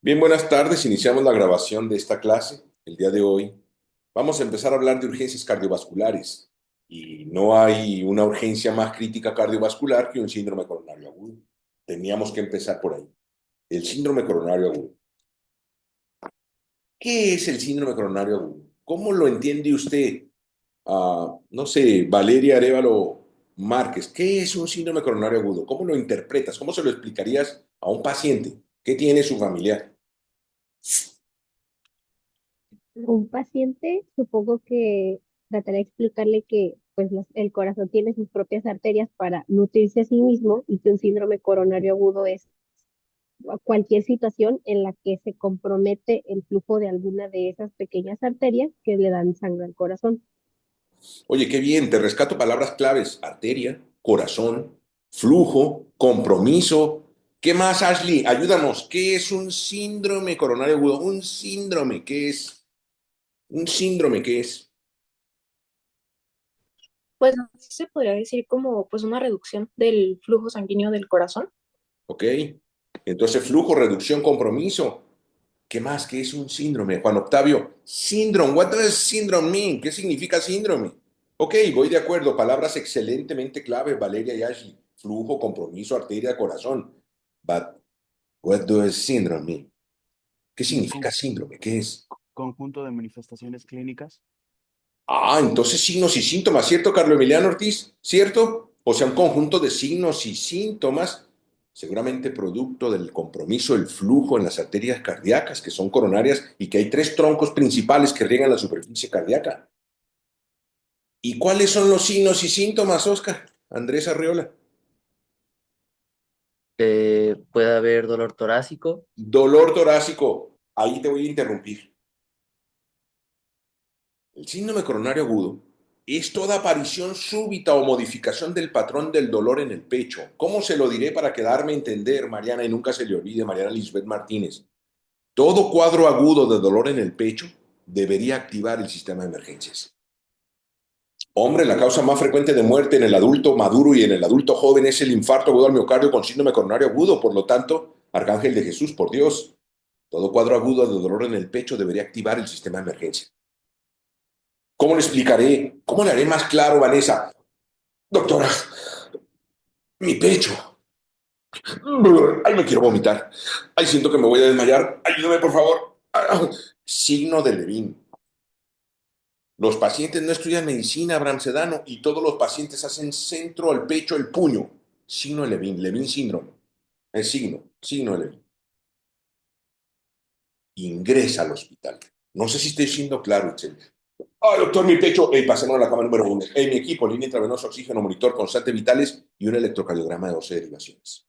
Bien, buenas tardes. Iniciamos la grabación de esta clase. El día de hoy vamos a empezar a hablar de urgencias cardiovasculares. Y no hay una urgencia más crítica cardiovascular que un síndrome coronario agudo. Teníamos que empezar por ahí. El síndrome coronario agudo. ¿Qué es el síndrome coronario agudo? ¿Cómo lo entiende usted? No sé, Valeria Arévalo Márquez. ¿Qué es un síndrome coronario agudo? ¿Cómo lo interpretas? ¿Cómo se lo explicarías a un paciente? ¿Qué tiene su familiar? Un paciente, supongo que trataré de explicarle que pues el corazón tiene sus propias arterias para nutrirse a sí mismo y que un síndrome coronario agudo es cualquier situación en la que se compromete el flujo de alguna de esas pequeñas arterias que le dan sangre al corazón. Oye, qué bien, te rescato palabras claves: arteria, corazón, flujo, compromiso. ¿Qué más, Ashley? Ayúdanos. ¿Qué es un síndrome coronario agudo? Un síndrome, ¿qué es? Un síndrome, ¿qué es? Pues se podría decir como pues una reducción del flujo sanguíneo del corazón. ¿Ok? Entonces, flujo, reducción, compromiso. ¿Qué más? ¿Qué es un síndrome? Juan Octavio, síndrome. What does syndrome mean? ¿Qué significa síndrome? Ok, voy de acuerdo. Palabras excelentemente claves, Valeria y Ashley. Flujo, compromiso, arteria, corazón. But what does syndrome mean? ¿Qué Un significa síndrome? ¿Qué es? conjunto de manifestaciones clínicas. Entonces signos y síntomas, ¿cierto, Carlos Emiliano Ortiz? ¿Cierto? O sea, un conjunto de signos y síntomas, seguramente producto del compromiso del flujo en las arterias cardíacas, que son coronarias, y que hay tres troncos principales que riegan la superficie cardíaca. ¿Y cuáles son los signos y síntomas, Oscar? Andrés Arreola. Puede haber dolor torácico. Dolor torácico. Ahí te voy a interrumpir. El síndrome coronario agudo es toda aparición súbita o modificación del patrón del dolor en el pecho. ¿Cómo se lo diré para que darme a entender, Mariana, y nunca se le olvide, Mariana Lisbeth Martínez? Todo cuadro agudo de dolor en el pecho debería activar el sistema de emergencias. Hombre, la causa más frecuente de muerte en el adulto maduro y en el adulto joven es el infarto agudo al miocardio con síndrome coronario agudo. Por lo tanto, Arcángel de Jesús, por Dios, todo cuadro agudo de dolor en el pecho debería activar el sistema de emergencia. ¿Cómo le explicaré? ¿Cómo le haré más claro, Vanessa? Doctora, mi pecho. Ay, me quiero vomitar. Ay, siento que me voy a desmayar. Ayúdame, por favor. Signo de Levin. Los pacientes no estudian medicina, Abraham Sedano, y todos los pacientes hacen centro al pecho el puño. Signo de Levin, Levin síndrome. Es signo de Levin. Ingresa al hospital. No sé si estoy siendo claro, Itzel. Ay, doctor, mi pecho. Pasemos a la cama número uno. Mi equipo, línea intravenosa, oxígeno, monitor constante vitales y un electrocardiograma de 12 derivaciones.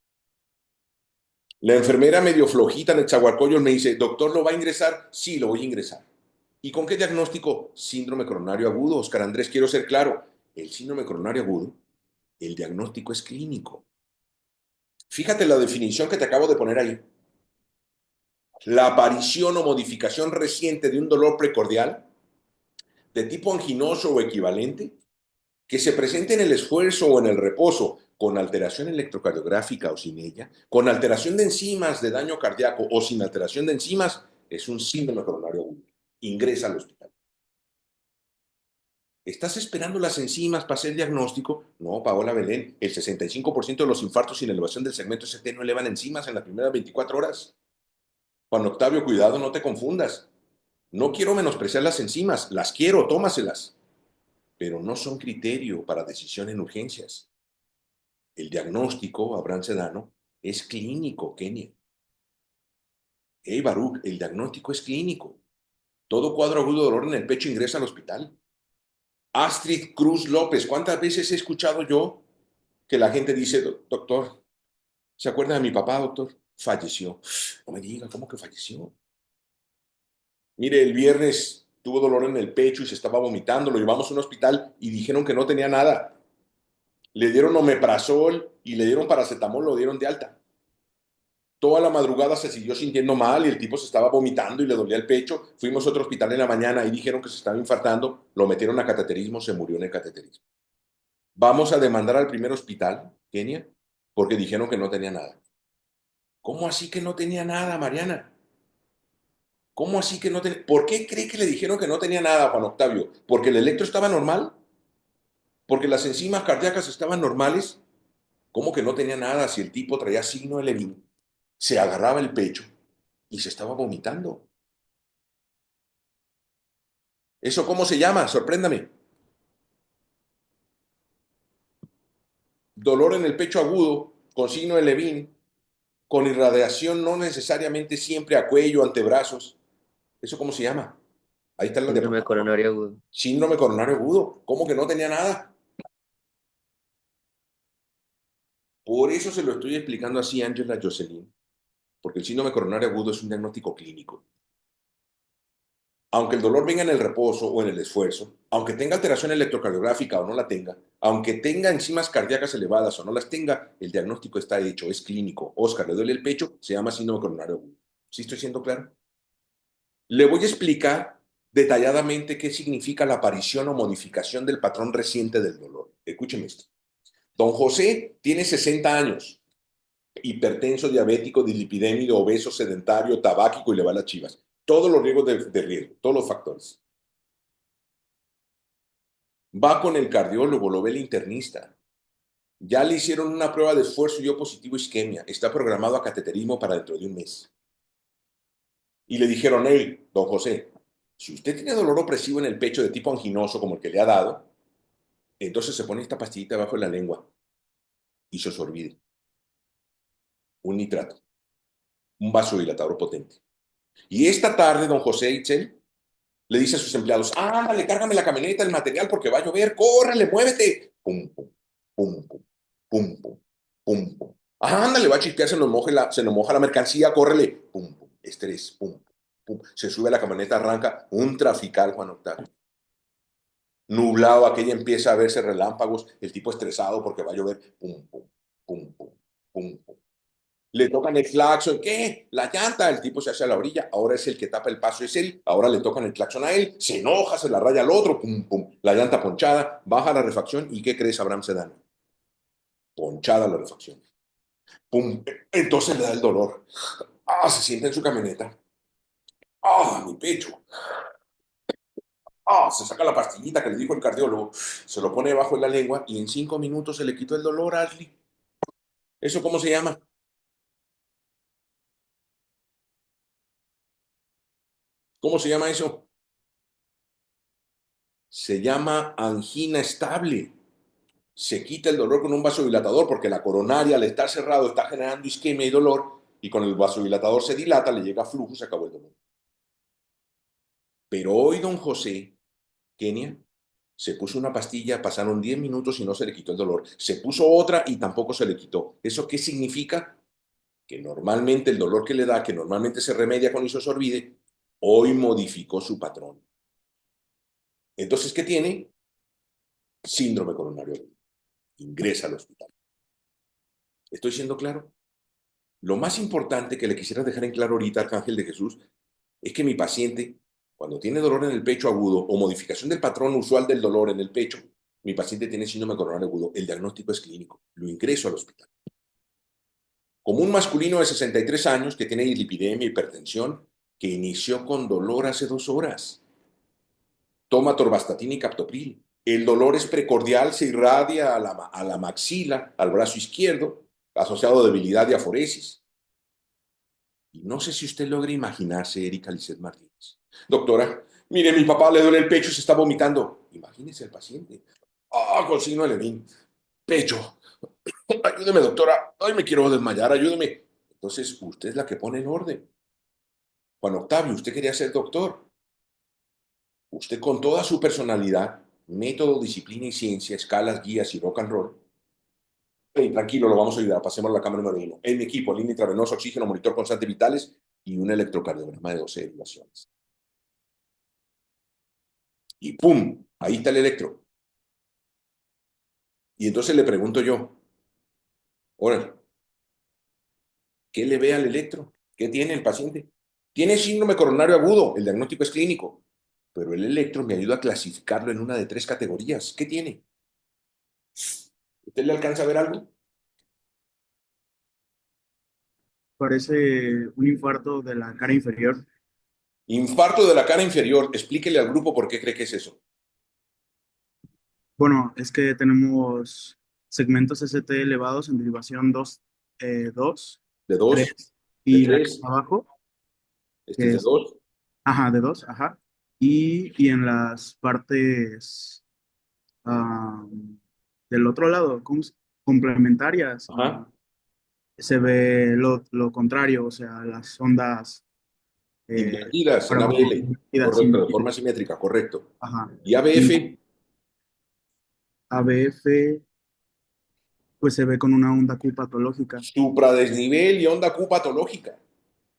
La enfermera medio flojita en el Chaguarcoyo me dice, doctor, ¿lo va a ingresar? Sí, lo voy a ingresar. ¿Y con qué diagnóstico? Síndrome coronario agudo. Oscar Andrés, quiero ser claro. El síndrome coronario agudo, el diagnóstico es clínico. Fíjate la definición que te acabo de poner ahí. La aparición o modificación reciente de un dolor precordial de tipo anginoso o equivalente que se presente en el esfuerzo o en el reposo con alteración electrocardiográfica o sin ella, con alteración de enzimas de daño cardíaco o sin alteración de enzimas, es un síndrome coronario agudo. Ingresa al hospital. ¿Estás esperando las enzimas para hacer diagnóstico? No, Paola Belén, el 65% de los infartos sin elevación del segmento ST no elevan enzimas en las primeras 24 horas. Juan Octavio, cuidado, no te confundas. No quiero menospreciar las enzimas, las quiero, tómaselas, pero no son criterio para decisión en urgencias. El diagnóstico, Abraham Sedano, es clínico, Kenia. Hey, Baruch, el diagnóstico es clínico. Todo cuadro agudo de dolor en el pecho ingresa al hospital. Astrid Cruz López, ¿cuántas veces he escuchado yo que la gente dice, doctor, ¿se acuerda de mi papá, doctor? Falleció. No me diga, ¿cómo que falleció? Mire, el viernes tuvo dolor en el pecho y se estaba vomitando, lo llevamos a un hospital y dijeron que no tenía nada. Le dieron omeprazol y le dieron paracetamol, lo dieron de alta. Toda la madrugada se siguió sintiendo mal y el tipo se estaba vomitando y le dolía el pecho. Fuimos a otro hospital en la mañana y dijeron que se estaba infartando, lo metieron a cateterismo, se murió en el cateterismo. Vamos a demandar al primer hospital, Kenia, porque dijeron que no tenía nada. ¿Cómo así que no tenía nada, Mariana? ¿Cómo así que no tenía? ¿Por qué cree que le dijeron que no tenía nada, Juan Octavio? ¿Porque el electro estaba normal? ¿Porque las enzimas cardíacas estaban normales? ¿Cómo que no tenía nada si el tipo traía signo de Levin? Se agarraba el pecho y se estaba vomitando. ¿Eso cómo se llama? Sorpréndame. Dolor en el pecho agudo con signo de Levin, con irradiación no necesariamente siempre a cuello, antebrazos. ¿Eso cómo se llama? Ahí está la Síndrome diapositiva. coronario agudo. Síndrome coronario agudo. ¿Cómo que no tenía nada? Por eso se lo estoy explicando así, Ángela Jocelyn, porque el síndrome coronario agudo es un diagnóstico clínico. Aunque el dolor venga en el reposo o en el esfuerzo, aunque tenga alteración electrocardiográfica o no la tenga, aunque tenga enzimas cardíacas elevadas o no las tenga, el diagnóstico está hecho, es clínico. Oscar, le duele el pecho, se llama síndrome coronario agudo. ¿Sí estoy siendo claro? Le voy a explicar detalladamente qué significa la aparición o modificación del patrón reciente del dolor. Escúcheme esto. Don José tiene 60 años, hipertenso, diabético, dislipidémico, obeso, sedentario, tabáquico y le va a las chivas. Todos los riesgos de riesgo, todos los factores. Va con el cardiólogo, lo ve el internista. Ya le hicieron una prueba de esfuerzo y dio positivo isquemia. Está programado a cateterismo para dentro de un mes. Y le dijeron, hey, don José, si usted tiene dolor opresivo en el pecho de tipo anginoso como el que le ha dado, entonces se pone esta pastillita debajo de la lengua y se os olvide. Un nitrato, un vasodilatador potente. Y esta tarde, don José Itzel le dice a sus empleados, ándale, cárgame la camioneta, el material, porque va a llover, córrele, muévete. Pum, pum, pum, pum, pum, pum, pum, pum. Ándale, va a chispear, se nos moja la mercancía, córrele. Pum, pum, estrés, pum, pum. Se sube a la camioneta, arranca un trafical, Juan Octavio. Nublado, aquella empieza a verse relámpagos, el tipo estresado porque va a llover, pum, pum, pum, pum, pum, pum. Le tocan el claxon, ¿qué? La llanta, el tipo se hace a la orilla, ahora es el que tapa el paso, es él, ahora le tocan el claxon a él, se enoja, se la raya al otro, pum, pum, la llanta ponchada, baja la refacción y ¿qué crees, Abraham Sedano? Ponchada la refacción. Pum, entonces le da el dolor. Se sienta en su camioneta. Mi pecho. Se saca la pastillita que le dijo el cardiólogo, se lo pone debajo de la lengua y en 5 minutos se le quitó el dolor, Ashley. ¿Eso cómo se llama? ¿Cómo se llama eso? Se llama angina estable. Se quita el dolor con un vasodilatador porque la coronaria al estar cerrado está generando isquemia y dolor y con el vasodilatador se dilata, le llega flujo, se acabó el dolor. Pero hoy don José, Kenia, se puso una pastilla, pasaron 10 minutos y no se le quitó el dolor. Se puso otra y tampoco se le quitó. ¿Eso qué significa? Que normalmente el dolor que le da, que normalmente se remedia con isosorbide, hoy modificó su patrón. Entonces, ¿qué tiene? Síndrome coronario agudo. Ingresa al hospital. ¿Estoy siendo claro? Lo más importante que le quisiera dejar en claro ahorita, Arcángel de Jesús, es que mi paciente, cuando tiene dolor en el pecho agudo o modificación del patrón usual del dolor en el pecho, mi paciente tiene síndrome coronario agudo. El diagnóstico es clínico. Lo ingreso al hospital. Como un masculino de 63 años que tiene dislipidemia, hipertensión, que inició con dolor hace 2 horas. Toma torvastatina y captopril. El dolor es precordial, se irradia a la maxila, al brazo izquierdo, asociado a debilidad y aforesis. Y no sé si usted logra imaginarse, Erika Lizeth Martínez. Doctora, mire, mi papá le duele el pecho y se está vomitando. Imagínese al paciente. Con signo de Levin. Pecho. Ayúdeme, doctora. Ay, me quiero desmayar, ayúdeme. Entonces, usted es la que pone en orden. Juan Octavio, usted quería ser doctor. Usted con toda su personalidad, método, disciplina y ciencia, escalas, guías y rock and roll. Hey, tranquilo, lo vamos a ayudar. Pasemos a la cámara número 1. En mi equipo, línea intravenosa, oxígeno, monitor constante vitales y un electrocardiograma de 12 derivaciones. Y ¡pum! Ahí está el electro. Y entonces le pregunto yo, órale, ¿qué le ve al electro? ¿Qué tiene el paciente? Tiene síndrome coronario agudo, el diagnóstico es clínico, pero el electro me ayuda a clasificarlo en una de 3 categorías. ¿Qué tiene? ¿Usted le alcanza a ver algo? Parece un infarto de la cara inferior. Infarto de la cara inferior. Explíquele al grupo por qué cree que es eso. Bueno, es que tenemos segmentos ST elevados en derivación 2, 2, De 2, 3 de y la que 3. está abajo, Este que es de es, 2. ajá, de 2, ajá. Y en las partes del otro lado, complementarias, Ajá. se ve lo contrario, o sea, las ondas Invertidas en parabólicas ABL. invertidas, Correcto, de invertidas. forma simétrica, correcto. Ajá. Y Y ABF, ABF, pues se ve con una onda Q patológica. supradesnivel y onda Q patológica.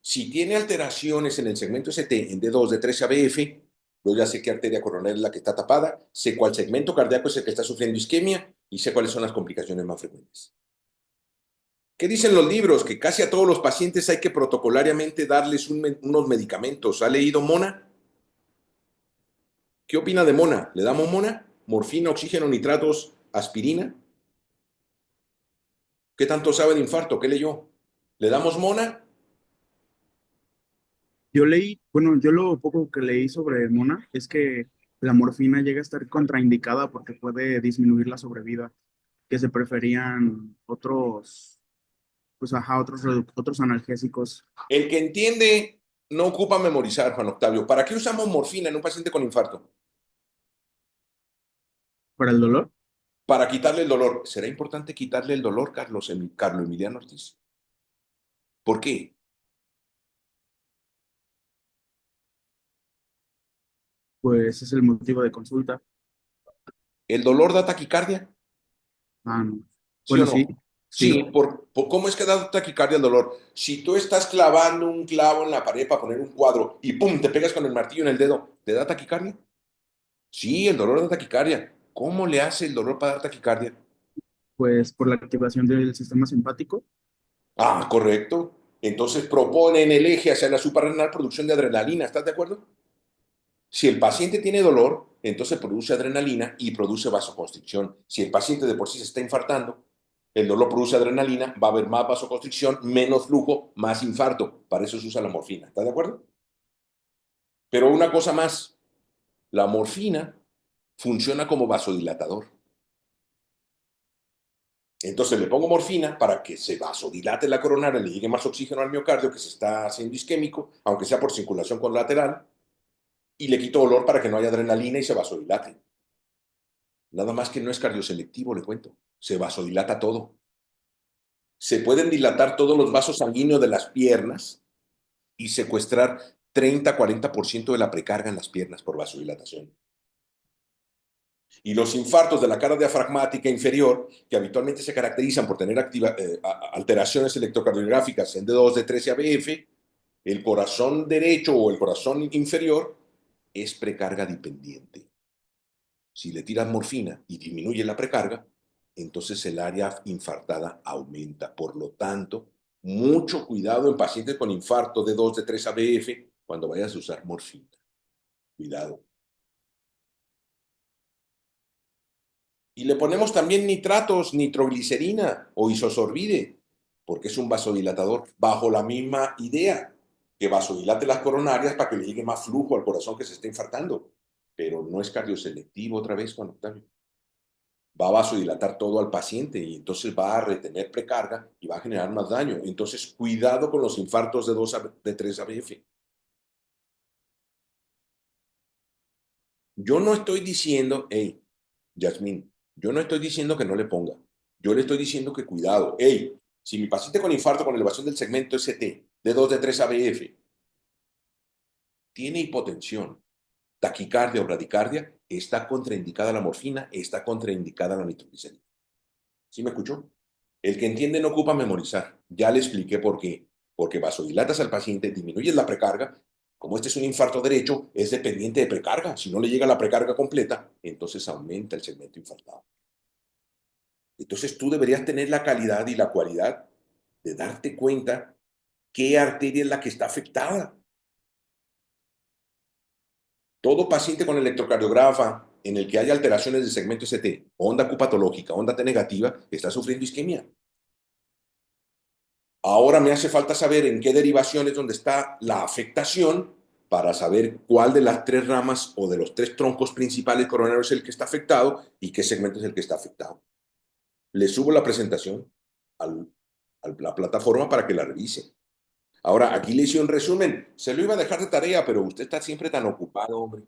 Si tiene alteraciones en el segmento ST en D2, D3 ABF, yo ya sé qué arteria coronaria es la que está tapada, sé cuál segmento cardíaco es el que está sufriendo isquemia y sé cuáles son las complicaciones más frecuentes. ¿Qué dicen los libros? Que casi a todos los pacientes hay que protocolariamente darles unos medicamentos. ¿Ha leído Mona? ¿Qué opina de Mona? ¿Le damos Mona? ¿Morfina, oxígeno, nitratos, aspirina? ¿Qué tanto sabe de infarto? ¿Qué leyó? ¿Le damos Mona? Yo leí, bueno, yo lo poco que leí sobre Mona es que la morfina llega a estar contraindicada porque puede disminuir la sobrevida, que se preferían otros, pues ajá, otros analgésicos El que entiende no ocupa memorizar, Juan Octavio. ¿Para qué usamos morfina en un paciente con infarto? para el dolor. Para quitarle el dolor. ¿Será importante quitarle el dolor, Carlos Emiliano Ortiz? ¿Por qué? Pues es el motivo de consulta. ¿El dolor da taquicardia? Ah, no. ¿Sí o Bueno, sí, no? Sí, sí, ¿cómo es que da taquicardia el dolor? Si tú estás clavando un clavo en la pared para poner un cuadro y ¡pum! Te pegas con el martillo en el dedo, ¿te da taquicardia? Sí, el dolor da taquicardia. ¿Cómo le hace el dolor para dar taquicardia? pues por la activación del sistema simpático, Ah, correcto. Entonces propone en el eje hacia la suprarrenal producción de adrenalina. ¿Estás de acuerdo? Si el paciente tiene dolor, entonces produce adrenalina y produce vasoconstricción. Si el paciente de por sí se está infartando, el dolor produce adrenalina, va a haber más vasoconstricción, menos flujo, más infarto. Para eso se usa la morfina. ¿Estás de acuerdo? Pero una cosa más, la morfina funciona como vasodilatador. Entonces le pongo morfina para que se vasodilate la coronaria, le llegue más oxígeno al miocardio que se está haciendo isquémico, aunque sea por circulación colateral, y le quito dolor para que no haya adrenalina y se vasodilate. Nada más que no es cardioselectivo, le cuento. Se vasodilata todo. Se pueden dilatar todos los vasos sanguíneos de las piernas y secuestrar 30-40% de la precarga en las piernas por vasodilatación. Y los infartos de la cara diafragmática inferior, que habitualmente se caracterizan por tener alteraciones electrocardiográficas en D2, D3 y ABF, el corazón derecho o el corazón inferior es precarga dependiente. Si le tiras morfina y disminuye la precarga, entonces el área infartada aumenta. Por lo tanto, mucho cuidado en pacientes con infarto de 2 de 3 ABF cuando vayas a usar morfina. Cuidado. Y le ponemos también nitratos, nitroglicerina o isosorbide, porque es un vasodilatador, bajo la misma idea, que vasodilate las coronarias para que le llegue más flujo al corazón que se está infartando. Pero no es cardioselectivo otra vez, Juan Octavio. Va a vasodilatar todo al paciente y entonces va a retener precarga y va a generar más daño. Entonces, cuidado con los infartos de 2 de 3 ABF. Yo no estoy diciendo, hey, Yasmín, yo no estoy diciendo que no le ponga. Yo le estoy diciendo que cuidado. Hey, si mi paciente con infarto con elevación del segmento ST de 2 de 3 ABF tiene hipotensión, taquicardia o bradicardia, está contraindicada la morfina, está contraindicada la nitroglicerina. ¿Sí me escuchó? El que entiende no ocupa memorizar. Ya le expliqué por qué. Porque vasodilatas al paciente, disminuyes la precarga. Como este es un infarto derecho, es dependiente de precarga. Si no le llega la precarga completa, entonces aumenta el segmento infartado. Entonces tú deberías tener la calidad y la cualidad de darte cuenta qué arteria es la que está afectada. Todo paciente con electrocardiografa en el que haya alteraciones del segmento ST, onda Q patológica, onda T negativa, está sufriendo isquemia. Ahora me hace falta saber en qué derivación es donde está la afectación para saber cuál de las tres ramas o de los tres troncos principales coronarios es el que está afectado y qué segmento es el que está afectado. Le subo la presentación a la plataforma para que la revise. Ahora, aquí le hice un resumen. Se lo iba a dejar de tarea, pero usted está siempre tan ocupado, hombre.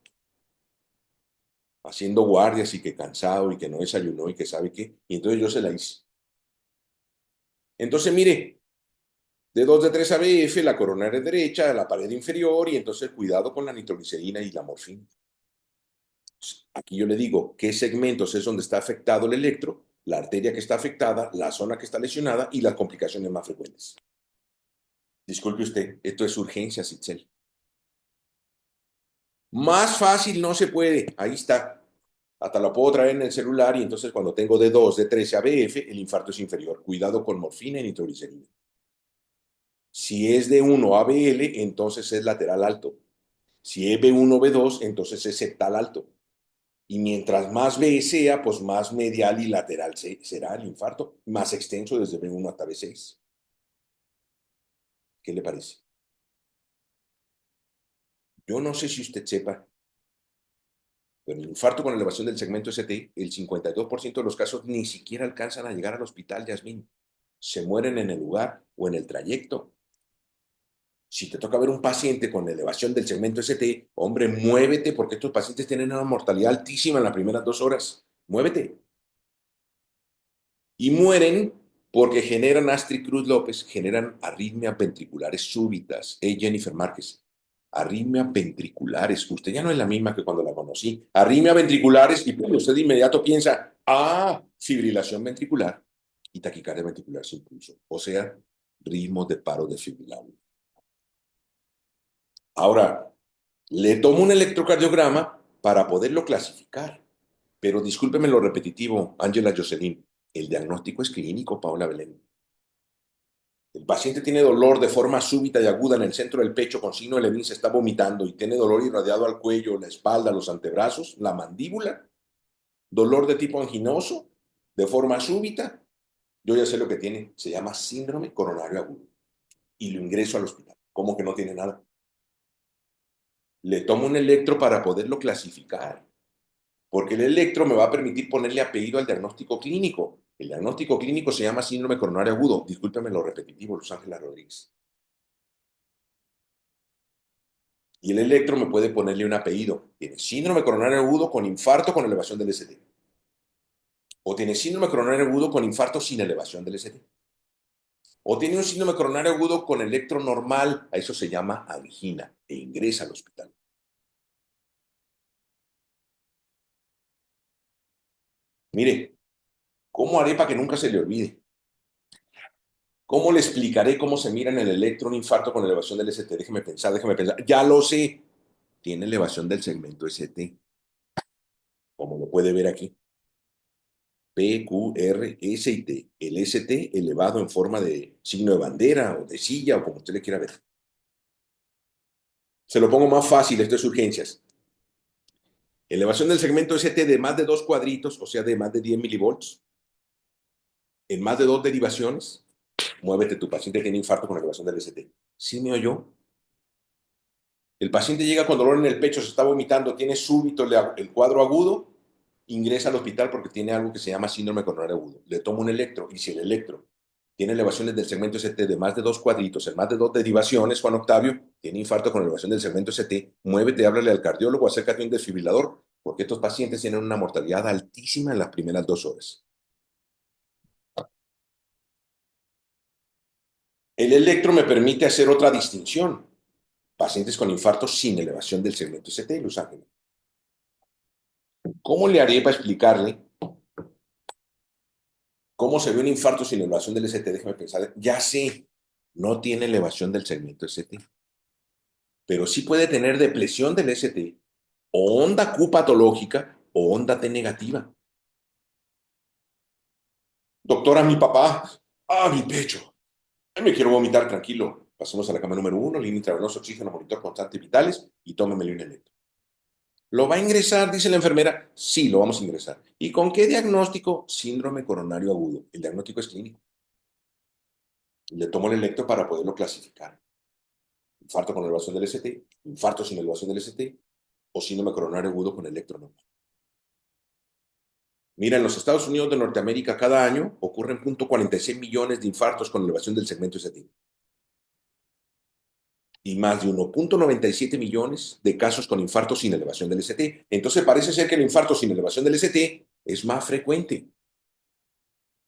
Haciendo guardias y que cansado y que no desayunó y que sabe qué. Y entonces yo se la hice. Entonces, mire, D2 de 3 ABF, la coronaria derecha, la pared inferior y entonces cuidado con la nitroglicerina y la morfina. Aquí yo le digo qué segmentos es donde está afectado el electro, la arteria que está afectada, la zona que está lesionada y las complicaciones más frecuentes. Disculpe usted, esto es urgencia, Itzel. Más fácil no se puede, ahí está. Hasta lo puedo traer en el celular y entonces cuando tengo D2, D13 ABF, el infarto es inferior. Cuidado con morfina y nitroglicerina. Si es D1 ABL, entonces es lateral alto. Si es B1, B2, entonces es septal alto. Y mientras más B sea, pues más medial y lateral será el infarto, más extenso desde B1 hasta B6. ¿Qué le parece? Yo no sé si usted sepa, pero el infarto con elevación del segmento ST, el 52% de los casos ni siquiera alcanzan a llegar al hospital, Yasmín. Se mueren en el lugar o en el trayecto. Si te toca ver un paciente con elevación del segmento ST, hombre, muévete porque estos pacientes tienen una mortalidad altísima en las primeras 2 horas. Muévete. Y mueren porque generan, Astrid Cruz López, generan arritmias ventriculares súbitas. Jennifer Márquez, arritmias ventriculares. Usted ya no es la misma que cuando la conocí. Arritmias ventriculares y pues, usted de inmediato piensa, fibrilación ventricular y taquicardia ventricular sin pulso. O sea, ritmos de paro desfibrilable. Ahora, le tomo un electrocardiograma para poderlo clasificar. Pero discúlpeme lo repetitivo, Ángela Jocelyn. El diagnóstico es clínico, Paola Belén. El paciente tiene dolor de forma súbita y aguda en el centro del pecho con signo de Levin, se está vomitando y tiene dolor irradiado al cuello, la espalda, los antebrazos, la mandíbula. Dolor de tipo anginoso, de forma súbita. Yo ya sé lo que tiene. Se llama síndrome coronario agudo. Y lo ingreso al hospital. ¿Cómo que no tiene nada? Le tomo un electro para poderlo clasificar. Porque el electro me va a permitir ponerle apellido al diagnóstico clínico. El diagnóstico clínico se llama síndrome coronario agudo. Discúlpeme lo repetitivo, Luz Ángela Rodríguez. Y el electro me puede ponerle un apellido. Tiene síndrome coronario agudo con infarto con elevación del ST. O tiene síndrome coronario agudo con infarto sin elevación del ST. O tiene un síndrome coronario agudo con electro normal. A eso se llama angina e ingresa al hospital. Mire, ¿cómo haré para que nunca se le olvide? ¿Cómo le explicaré cómo se mira en el electro un infarto con elevación del ST? Déjeme pensar, déjeme pensar. Ya lo sé. Tiene elevación del segmento ST, como lo puede ver aquí. P, Q, R, S y T. El ST elevado en forma de signo de bandera o de silla o como usted le quiera ver. Se lo pongo más fácil, esto es urgencias. Elevación del segmento ST de más de 2 cuadritos, o sea, de más de 10 milivolts. En más de 2 derivaciones, muévete, tu paciente tiene infarto con elevación del ST. ¿Sí me oyó? El paciente llega con dolor en el pecho, se está vomitando, tiene súbito el cuadro agudo, ingresa al hospital porque tiene algo que se llama síndrome coronario agudo. Le tomo un electro y si el electro tiene elevaciones del segmento ST de más de 2 cuadritos, en más de 2 derivaciones, Juan Octavio, tiene infarto con elevación del segmento ST, muévete, háblale al cardiólogo, acércate a un desfibrilador, porque estos pacientes tienen una mortalidad altísima en las primeras 2 horas. El electro me permite hacer otra distinción. Pacientes con infarto sin elevación del segmento ST, Luz Ángela. ¿Cómo le haré para explicarle cómo se ve un infarto sin elevación del ST? Déjame pensar. Ya sé, no tiene elevación del segmento ST, pero sí puede tener depresión del ST, o onda Q patológica, o onda T negativa. Doctora, mi papá, mi pecho. Me quiero vomitar, tranquilo. Pasemos a la cama número 1, línea intravenosa, oxígeno, monitor constante vitales, y tómemele un electro. ¿Lo va a ingresar? Dice la enfermera. Sí, lo vamos a ingresar. ¿Y con qué diagnóstico? Síndrome coronario agudo. El diagnóstico es clínico. Le tomo el electro para poderlo clasificar. infarto con elevación del ST, infarto sin elevación del ST o síndrome coronario agudo con electro normal. Mira, en los Estados Unidos de Norteamérica cada año ocurren 0.46 millones de infartos con elevación del segmento ST y más de 1.97 millones de casos con infarto sin elevación del ST. Entonces parece ser que el infarto sin elevación del ST es más frecuente.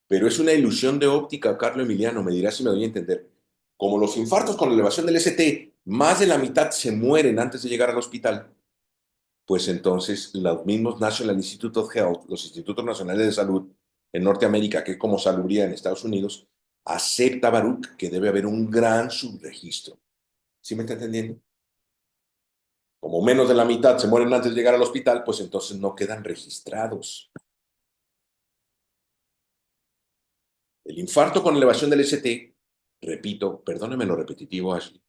Pero es una ilusión de óptica, Carlos Emiliano, me dirás si me doy a entender. Como los infartos con elevación del ST, más de la mitad se mueren antes de llegar al hospital, pues entonces los mismos National Institute of Health, los Institutos Nacionales de Salud en Norteamérica, que es como Salubridad en Estados Unidos, acepta, Baruch, que debe haber un gran subregistro. ¿Sí me está entendiendo? Como menos de la mitad se mueren antes de llegar al hospital, pues entonces no quedan registrados. El infarto con elevación del ST, repito, perdóneme lo repetitivo, Ashley,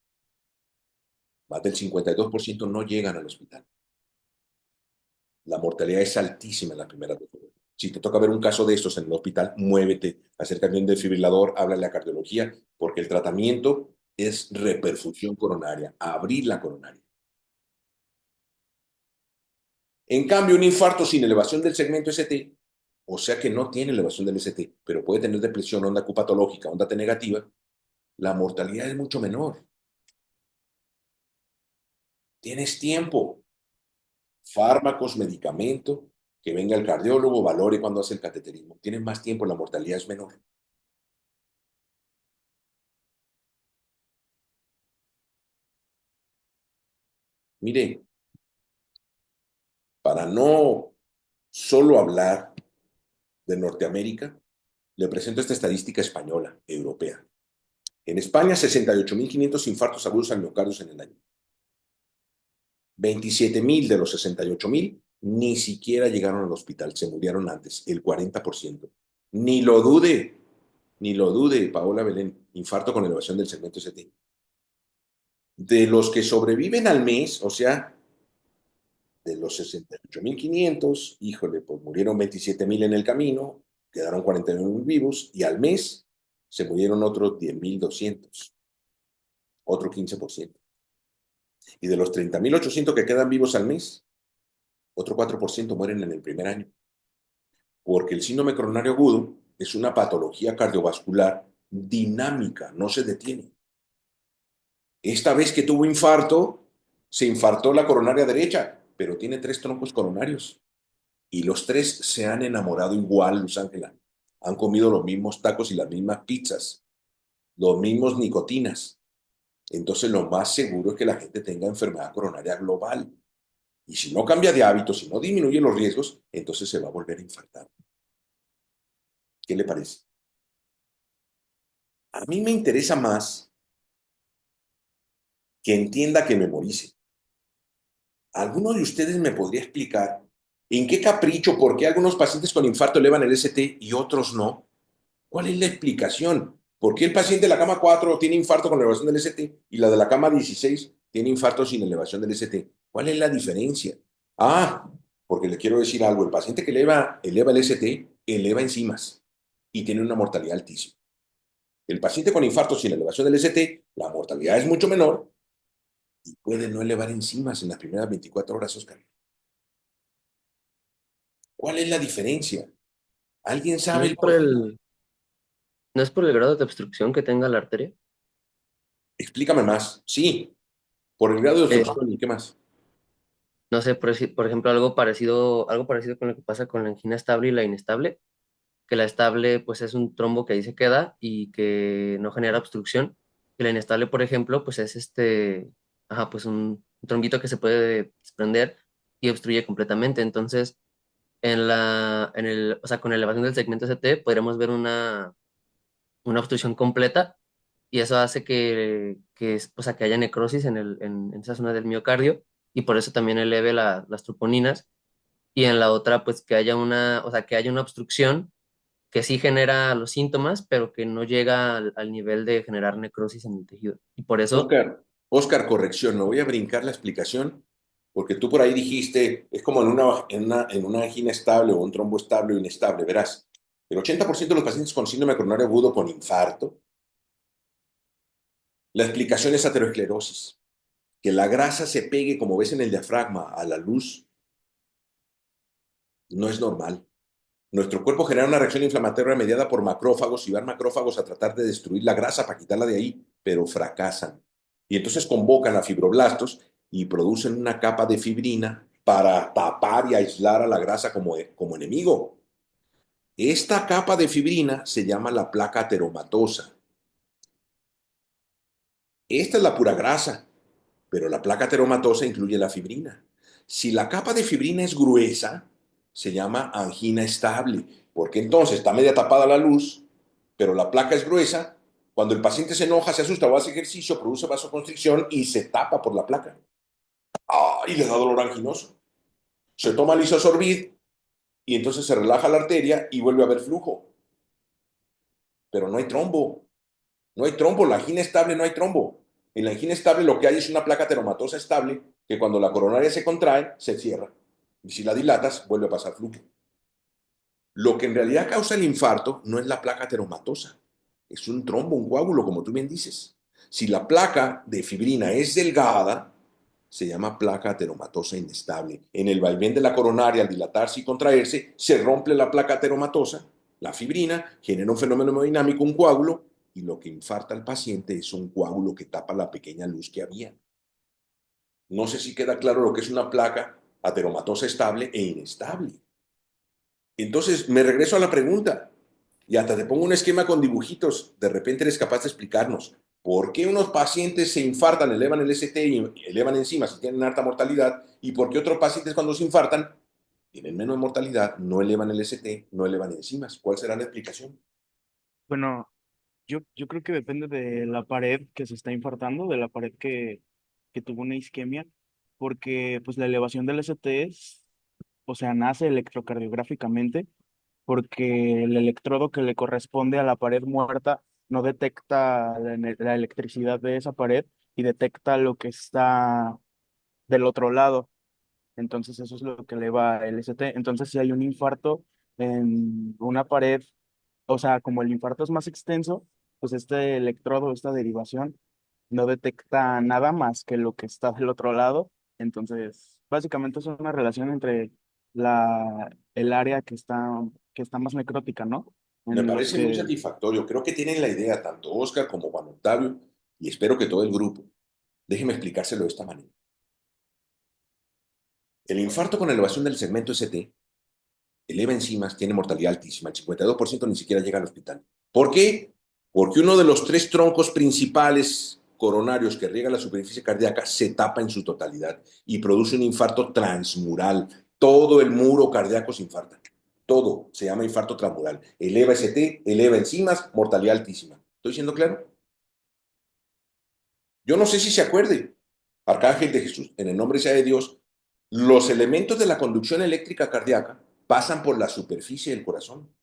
más del 52% no llegan al hospital. La mortalidad es altísima en las primeras 2 horas. Si te toca ver un caso de estos en el hospital, muévete, acércate a un desfibrilador, háblale a cardiología, porque el tratamiento es reperfusión coronaria, abrir la coronaria. En cambio, un infarto sin elevación del segmento ST, o sea que no tiene elevación del ST, pero puede tener depresión, onda Q patológica, onda T negativa, la mortalidad es mucho menor. Tienes tiempo, fármacos, medicamento, que venga el cardiólogo, valore cuando hace el cateterismo. Tienes más tiempo, la mortalidad es menor. Mire, para no solo hablar de Norteamérica, le presento esta estadística española, europea. En España, 68.500 infartos agudos al miocardio en el año. 27.000 de los 68.000 ni siquiera llegaron al hospital, se murieron antes, el 40%. Ni lo dude, Paola Belén, infarto con elevación del segmento ST. De los que sobreviven al mes, o sea, de los 68.500, híjole, pues murieron 27.000 en el camino, quedaron 49.000 vivos, y al mes se murieron otros 10.200, otro 15%. Y de los 30.800 que quedan vivos al mes, otro 4% mueren en el primer año. Porque el síndrome coronario agudo es una patología cardiovascular dinámica, no se detiene. Esta vez que tuvo infarto, se infartó la coronaria derecha, pero tiene 3 troncos coronarios. Y los 3 se han enamorado igual, Luz Ángela. Han comido los mismos tacos y las mismas pizzas, los mismos nicotinas. Entonces lo más seguro es que la gente tenga enfermedad coronaria global. Y si no cambia de hábito, si no disminuye los riesgos, entonces se va a volver a infartar. ¿Qué le parece? A mí me interesa más que entienda que memorice. ¿Alguno de ustedes me podría explicar en qué capricho, por qué algunos pacientes con infarto elevan el ST y otros no? ¿Cuál es la explicación? ¿Por qué el paciente de la cama 4 tiene infarto con elevación del ST y la de la cama 16 tiene infarto sin elevación del ST? ¿Cuál es la diferencia? Ah, porque le quiero decir algo. El paciente que eleva el ST eleva enzimas y tiene una mortalidad altísima. El paciente con infarto sin elevación del ST, la mortalidad es mucho menor y puede no elevar enzimas en las primeras 24 horas, Oscar. ¿Cuál es la diferencia? ¿Alguien ¿No sabe es el por por qué? no es por el grado de obstrucción que tenga la arteria? Explícame más. Sí, por el grado de Eh, obstrucción y qué más. no sé, por ejemplo, algo parecido con lo que pasa con la angina estable y la inestable, que la estable pues es un trombo que ahí se queda y que no genera obstrucción, y la inestable, por ejemplo, pues es pues un trombito que se puede desprender y obstruye completamente. Entonces, o sea, con elevación del segmento ST podríamos ver una obstrucción completa y eso hace o sea, que haya necrosis en esa zona del miocardio y por eso también eleve las troponinas y en la otra pues que haya o sea, que haya una obstrucción que sí genera los síntomas, pero que no llega al nivel de generar necrosis en el tejido. Y por eso, Oscar, corrección, me voy a brincar la explicación porque tú por ahí dijiste, es como en una angina estable o un trombo estable o inestable, verás. El 80% de los pacientes con síndrome coronario agudo con infarto, la explicación es aterosclerosis. que la grasa se pegue, como ves en el diafragma, a la luz, no es normal. Nuestro cuerpo genera una reacción inflamatoria mediada por macrófagos y van macrófagos a tratar de destruir la grasa para quitarla de ahí, pero fracasan. Y entonces convocan a fibroblastos y producen una capa de fibrina para tapar y aislar a la grasa como enemigo. Esta capa de fibrina se llama la placa ateromatosa. Esta es la pura grasa, pero la placa ateromatosa incluye la fibrina. Si la capa de fibrina es gruesa, se llama angina estable, porque entonces está media tapada la luz, pero la placa es gruesa. Cuando el paciente se enoja, se asusta o hace ejercicio, produce vasoconstricción y se tapa por la placa. Y le da dolor anginoso. Se toma lisosorbid y entonces se relaja la arteria y vuelve a haber flujo. Pero no hay trombo. No hay trombo. La angina estable no hay trombo. En la angina estable lo que hay es una placa ateromatosa estable que cuando la coronaria se contrae, se cierra. Y si la dilatas, vuelve a pasar flujo. Lo que en realidad causa el infarto no es la placa ateromatosa. Es un trombo, un coágulo, como tú bien dices. Si la placa de fibrina es delgada, se llama placa ateromatosa inestable. En el vaivén de la coronaria, al dilatarse y contraerse, se rompe la placa ateromatosa, la fibrina, genera un fenómeno hemodinámico, un coágulo, y lo que infarta al paciente es un coágulo que tapa la pequeña luz que había. No sé si queda claro lo que es una placa ateromatosa estable e inestable. Entonces, me regreso a la pregunta y hasta te pongo un esquema con dibujitos. De repente eres capaz de explicarnos por qué unos pacientes se infartan, elevan el ST y elevan enzimas y tienen alta mortalidad, y por qué otros pacientes cuando se infartan tienen menos mortalidad, no elevan el ST, no elevan enzimas. ¿Cuál será la explicación? Bueno, yo creo que depende de la pared que se está infartando, de la pared que tuvo una isquemia, porque pues la elevación del ST es, o sea, nace electrocardiográficamente, porque el electrodo que le corresponde a la pared muerta no detecta la electricidad de esa pared y detecta lo que está del otro lado. Entonces eso es lo que eleva el ST. Entonces si hay un infarto en una pared, o sea, como el infarto es más extenso, pues este electrodo, esta derivación, no detecta nada más que lo que está del otro lado. Entonces, básicamente es una relación entre el área que está más necrótica, ¿no? Me En los parece muy que, satisfactorio. Creo que tienen la idea tanto Oscar como Juan Octavio y espero que todo el grupo. Déjeme explicárselo de esta manera. El infarto con elevación del segmento ST eleva enzimas, tiene mortalidad altísima, el 52% ni siquiera llega al hospital. ¿Por qué? Porque uno de los tres troncos principales coronarios que riega la superficie cardíaca se tapa en su totalidad y produce un infarto transmural. Todo el muro cardíaco se infarta. Todo se llama infarto transmural. Eleva ST, eleva enzimas, mortalidad altísima. ¿Estoy siendo claro? Yo no sé si se acuerde, Arcángel de Jesús, en el nombre sea de Dios, los elementos de la conducción eléctrica cardíaca pasan por la superficie del corazón.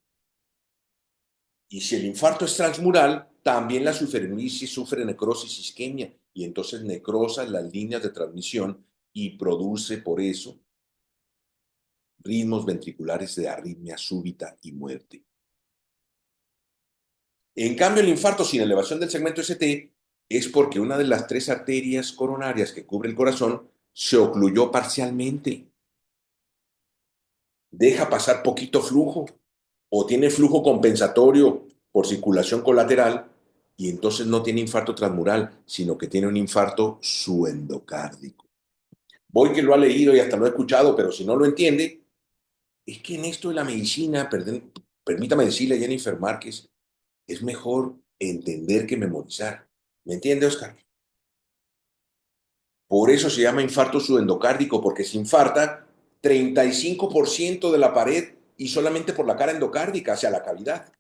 Y si el infarto es transmural, también la superficie sufre necrosis isquemia y entonces necrosa las líneas de transmisión y produce por eso ritmos ventriculares de arritmia súbita y muerte. En cambio, el infarto sin elevación del segmento ST es porque una de las tres arterias coronarias que cubre el corazón se ocluyó parcialmente. Deja pasar poquito flujo o tiene flujo compensatorio por circulación colateral y entonces no tiene infarto transmural, sino que tiene un infarto subendocárdico. Voy que lo ha leído y hasta lo ha escuchado, pero si no lo entiende, es que en esto de la medicina, permítame decirle a Jennifer Márquez, es mejor entender que memorizar. ¿Me entiende, Oscar? Por eso se llama infarto subendocárdico, porque se infarta 35% de la pared y solamente por la cara endocárdica, hacia la cavidad.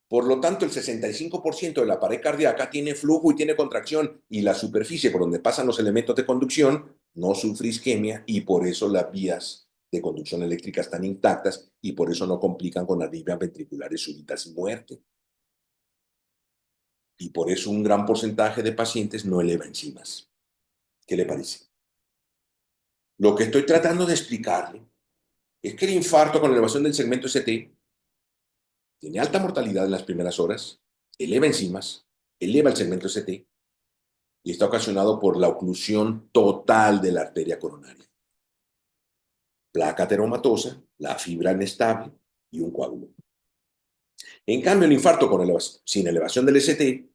Por lo tanto, el 65% de la pared cardíaca tiene flujo y tiene contracción, y la superficie por donde pasan los elementos de conducción no sufre isquemia, y por eso las vías de conducción eléctrica están intactas y por eso no complican con arritmias ventriculares súbitas y muerte. Y por eso un gran porcentaje de pacientes no eleva enzimas. ¿Qué le parece? Lo que estoy tratando de explicarle es que el infarto con elevación del segmento ST tiene alta mortalidad en las primeras horas, eleva enzimas, eleva el segmento ST, y está ocasionado por la oclusión total de la arteria coronaria. Placa ateromatosa, la fibra inestable y un coágulo. En cambio, el infarto sin elevación del ST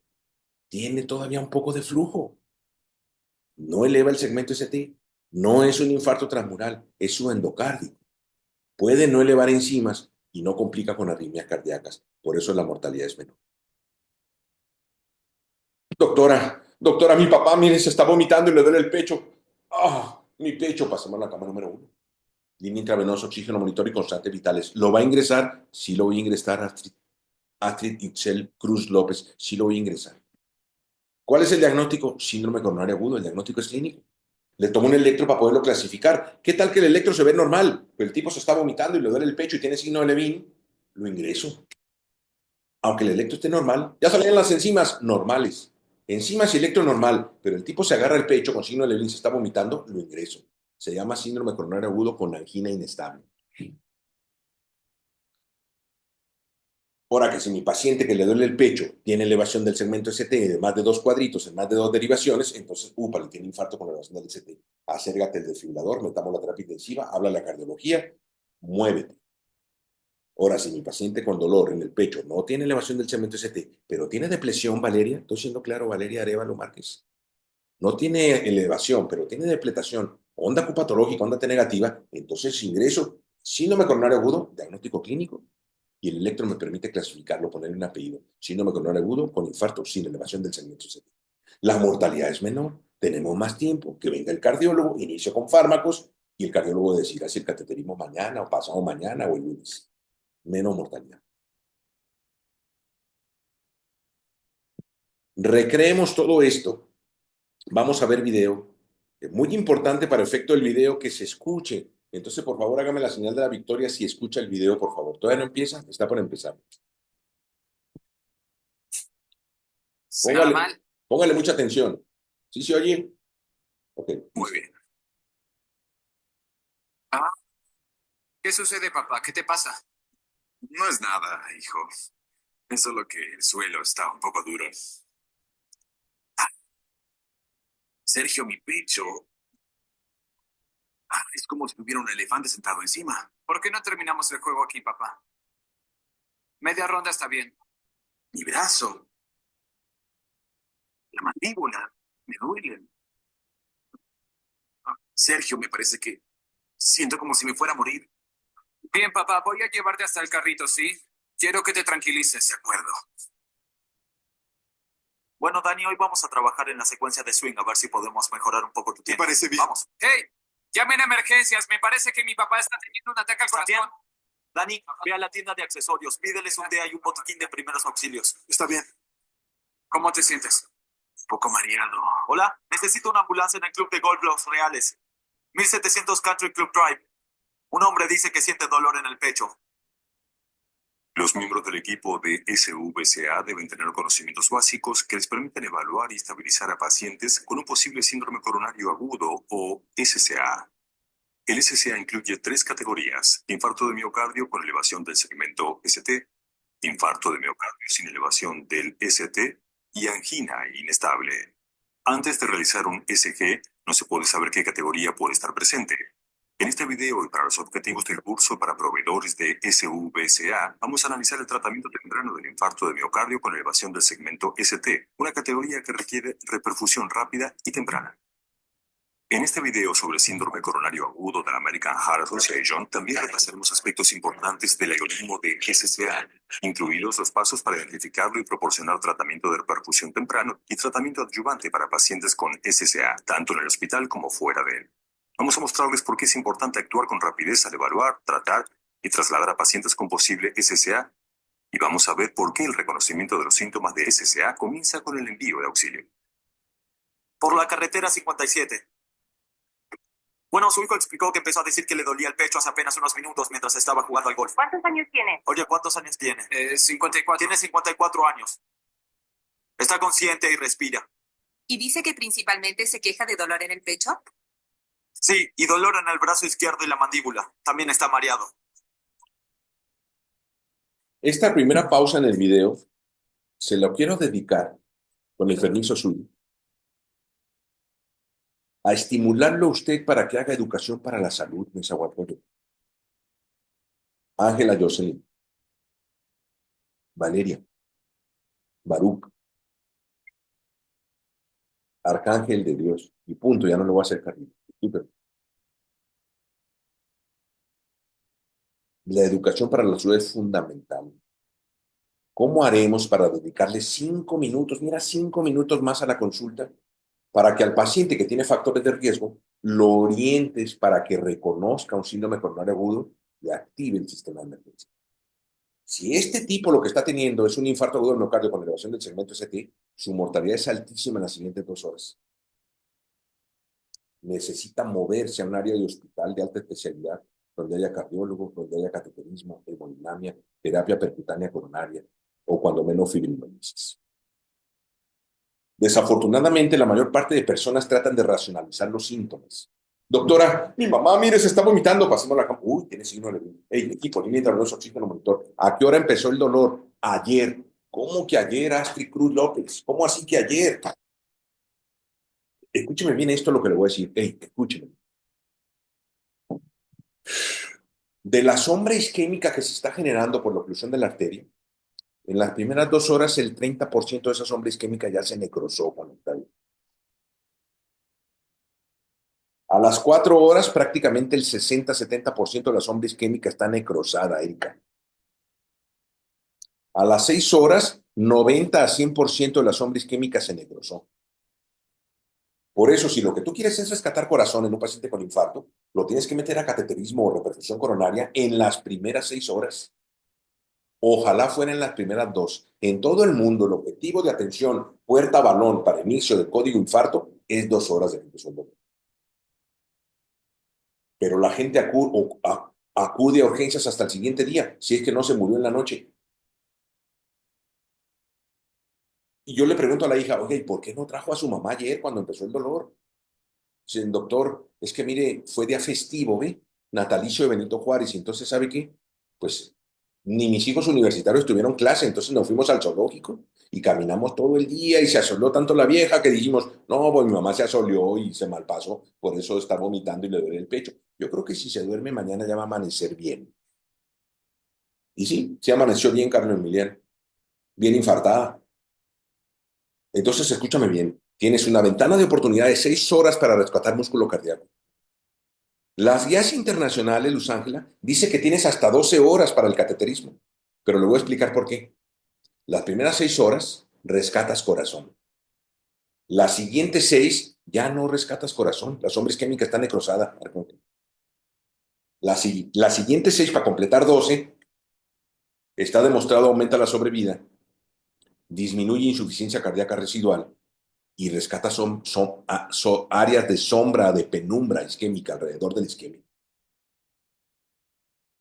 tiene todavía un poco de flujo. No eleva el segmento ST. No es un infarto transmural, es su endocardio. Puede no elevar enzimas y no complica con arritmias cardíacas. Por eso la mortalidad es menor. Doctora, mi papá, mire, se está vomitando y le duele el pecho. Ah, mi pecho, pasemos a la cama número 1. Línea intravenosa, oxígeno, monitor y constantes vitales. ¿Lo va a ingresar? Sí lo voy a ingresar, Astrid Itzel Cruz López. Sí lo voy a ingresar. ¿Cuál es el diagnóstico? Síndrome coronario agudo. El diagnóstico es clínico. Le tomo un electro para poderlo clasificar. ¿Qué tal que el electro se ve normal? Pero el tipo se está vomitando y le duele el pecho y tiene signo de Levin. Lo ingreso. Aunque el electro esté normal, ya salían las enzimas normales. Enzimas y electro normal, pero el tipo se agarra el pecho con signo de Levin, se está vomitando, lo ingreso. Se llama síndrome coronario agudo con angina inestable. Ahora que si mi paciente que le duele el pecho tiene elevación del segmento ST de más de 2 cuadritos en más de 2 derivaciones, entonces, le tiene infarto con elevación del ST. Acércate el desfibrilador, metamos la terapia intensiva, habla la cardiología, muévete. Ahora, si mi paciente con dolor en el pecho no tiene elevación del segmento ST, pero tiene depresión, Valeria, estoy siendo claro, Valeria Arevalo Márquez, no tiene elevación, pero tiene depletación, onda Q patológica, onda T negativa, entonces ingreso, síndrome coronario agudo, diagnóstico clínico, y el electro me permite clasificarlo, ponerle un apellido, síndrome coronario agudo con infarto sin elevación del segmento ST. La mortalidad es menor, tenemos más tiempo, que venga el cardiólogo, inicio con fármacos, y el cardiólogo decidirá si el cateterismo mañana, o pasado mañana, o el lunes. Menos mortalidad. Recreemos todo esto. Vamos a ver video. Es muy importante para efecto del video que se escuche. Entonces, por favor, hágame la señal de la victoria si escucha el video, por favor. ¿Todavía no empieza? Está por empezar. Póngale, póngale mucha atención. ¿Sí se oye? Ok. Muy bien. Ah, ¿qué sucede, papá? ¿Qué te pasa? No es nada, hijo. Es solo que el suelo está un poco duro. Ah, Sergio, mi pecho. Es como si hubiera un elefante sentado encima. ¿Por qué no terminamos el juego aquí, papá? Media ronda está bien. Mi brazo, la mandíbula, me duelen. Sergio, me parece que siento como si me fuera a morir. Bien, papá, voy a llevarte hasta el carrito, ¿sí? Quiero que te tranquilices. De acuerdo. Bueno, Dani, hoy vamos a trabajar en la secuencia de swing a ver si podemos mejorar un poco tu tiempo. Me parece bien. Vamos. ¡Hey! Llamen a emergencias. Me parece que mi papá está teniendo un ataque al corazón. Dani, ve a la tienda de accesorios. Pídeles un DEA y un botiquín de primeros auxilios. Está bien. ¿Cómo te sientes? Un poco mareado. Hola, necesito una ambulancia en el club de golf Los Reales. 1700 Country Club Drive. Un hombre dice que siente dolor en el pecho. Los miembros del equipo de SVCA deben tener conocimientos básicos que les permitan evaluar y estabilizar a pacientes con un posible síndrome coronario agudo o SCA. El SCA incluye 3 categorías: infarto de miocardio con elevación del segmento ST, infarto de miocardio sin elevación del ST y angina inestable. Antes de realizar un SG, no se puede saber qué categoría puede estar presente. En este video y para los objetivos del curso para proveedores de SVCA, vamos a analizar el tratamiento temprano del infarto de miocardio con elevación del segmento ST, una categoría que requiere reperfusión rápida y temprana. En este video sobre síndrome coronario agudo de la American Heart Association, también repasaremos aspectos importantes del algoritmo de SCA, incluidos los pasos para identificarlo y proporcionar tratamiento de reperfusión temprano y tratamiento adyuvante para pacientes con SCA, tanto en el hospital como fuera de él. Vamos a mostrarles por qué es importante actuar con rapidez al evaluar, tratar y trasladar a pacientes con posible SCA. Y vamos a ver por qué el reconocimiento de los síntomas de SCA comienza con el envío de auxilio. Por la carretera 57. Bueno, su hijo explicó que empezó a decir que le dolía el pecho hace apenas unos minutos mientras estaba jugando al golf. ¿Cuántos años tiene? Oye, ¿cuántos años tiene? 54. Tiene 54 años. Está consciente y respira. ¿Y dice que principalmente se queja de dolor en el pecho? Sí, y dolor en el brazo izquierdo y la mandíbula. También está mareado. Esta primera pausa en el video se lo quiero dedicar, con el permiso suyo, a estimularlo a usted para que haga educación para la salud, Nezahualcóyotl. Ángela Jocelyn, Valeria, Baruch, Arcángel de Dios, y punto, ya no le voy a hacer cariño. La educación para la salud es fundamental. ¿Cómo haremos para dedicarle 5 minutos, mira, 5 minutos más a la consulta, para que al paciente que tiene factores de riesgo lo orientes para que reconozca un síndrome coronario agudo y active el sistema de emergencia? Si este tipo lo que está teniendo es un infarto agudo del miocardio con elevación del segmento ST, su mortalidad es altísima en las siguientes 2 horas. Necesita moverse a un área de hospital de alta especialidad, donde haya cardiólogo, donde haya cateterismo, hemodinamia, terapia percutánea coronaria, o cuando menos fibrinolisis. Desafortunadamente, la mayor parte de personas tratan de racionalizar los síntomas. Doctora, mi mamá, mire, se está vomitando, pasando la cama. Uy, tiene signo de alergia. Ey, equipo, línea intravenosa, oxígeno, monitor. ¿A qué hora empezó el dolor? Ayer. ¿Cómo que ayer, Astrid Cruz López? ¿Cómo así que ayer? Escúcheme bien esto lo que le voy a decir. Ey, escúcheme. De la sombra isquémica que se está generando por la oclusión de la arteria, en las primeras 2 horas el 30% de esa sombra isquémica ya se necrosó, Juan Octavio. A las 4 horas prácticamente el 60-70% de la sombra isquémica está necrosada, Erika. A las 6 horas, 90-100% de la sombra isquémica se necrosó. Por eso, si lo que tú quieres es rescatar corazón en un paciente con infarto, lo tienes que meter a cateterismo o reperfusión coronaria en las primeras 6 horas. Ojalá fueran las primeras 2. En todo el mundo, el objetivo de atención puerta-balón para inicio del código infarto es 2 horas de ejecución dolor. Pero la gente acude a urgencias hasta el siguiente día, si es que no se murió en la noche. Y yo le pregunto a la hija, oye, ¿y por qué no trajo a su mamá ayer cuando empezó el dolor? Dice, doctor, es que mire, fue día festivo, ¿ve? Natalicio de Benito Juárez, y entonces, ¿sabe qué? Pues ni mis hijos universitarios tuvieron clase, entonces nos fuimos al zoológico y caminamos todo el día y se asoleó tanto la vieja que dijimos, no, pues mi mamá se asoleó y se malpasó, por eso está vomitando y le duele el pecho. Yo creo que si se duerme mañana ya va a amanecer bien. Y sí, sí amaneció bien Carmen Emiliano, bien infartada. Entonces, escúchame bien, tienes una ventana de oportunidad de 6 horas para rescatar músculo cardíaco. Las guías internacionales, Luz Ángela, dice que tienes hasta 12 horas para el cateterismo, pero le voy a explicar por qué. Las primeras 6 horas rescatas corazón. Las siguientes 6 ya no rescatas corazón. La sombra isquémica está necrosada. Las siguientes 6 para completar 12, está demostrado aumenta la sobrevida, disminuye insuficiencia cardíaca residual y rescata áreas de sombra, de penumbra isquémica alrededor del isquemia.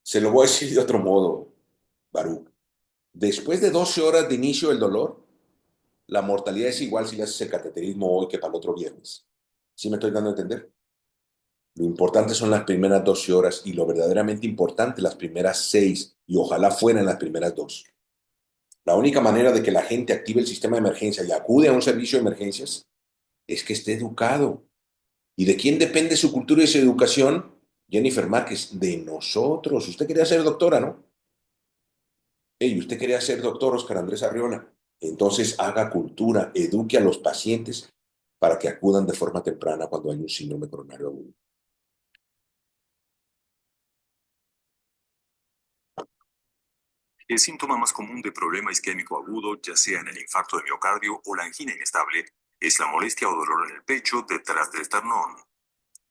Se lo voy a decir de otro modo, Baruch. Después de 12 horas de inicio del dolor, la mortalidad es igual si le haces el cateterismo hoy que para el otro viernes. ¿Sí me estoy dando a entender? Lo importante son las primeras 12 horas y lo verdaderamente importante las primeras 6 y ojalá fueran las primeras 2. La única manera de que la gente active el sistema de emergencia y acude a un servicio de emergencias es que esté educado. ¿Y de quién depende su cultura y su educación? Jennifer Márquez, de nosotros. Usted quería ser doctora, ¿no? Hey, usted quería ser doctor, Oscar Andrés Arriola. Entonces haga cultura, eduque a los pacientes para que acudan de forma temprana cuando hay un síndrome coronario agudo. El síntoma más común de problema isquémico agudo, ya sea en el infarto de miocardio o la angina inestable, es la molestia o dolor en el pecho detrás del esternón.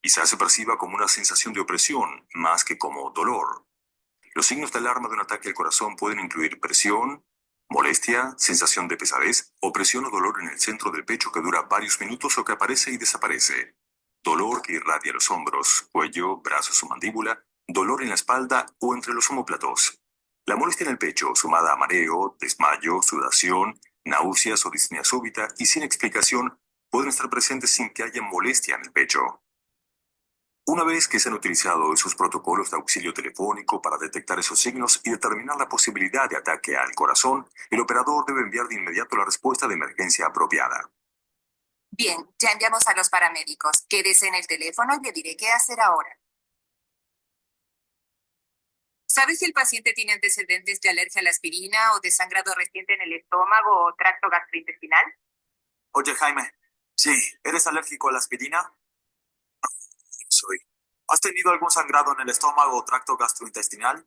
Quizás se perciba como una sensación de opresión, más que como dolor. Los signos de alarma de un ataque al corazón pueden incluir presión, molestia, sensación de pesadez, opresión o dolor en el centro del pecho que dura varios minutos o que aparece y desaparece. Dolor que irradia los hombros, cuello, brazos o mandíbula, dolor en la espalda o entre los omóplatos. La molestia en el pecho, sumada a mareo, desmayo, sudación, náuseas o disnea súbita y sin explicación, pueden estar presentes sin que haya molestia en el pecho. Una vez que se han utilizado esos protocolos de auxilio telefónico para detectar esos signos y determinar la posibilidad de ataque al corazón, el operador debe enviar de inmediato la respuesta de emergencia apropiada. Bien, ya enviamos a los paramédicos. Quédese en el teléfono y le diré qué hacer ahora. ¿Sabes si el paciente tiene antecedentes de alergia a la aspirina o de sangrado reciente en el estómago o tracto gastrointestinal? Oye, Jaime. Sí. ¿Eres alérgico a la aspirina? Soy. ¿Has tenido algún sangrado en el estómago o tracto gastrointestinal?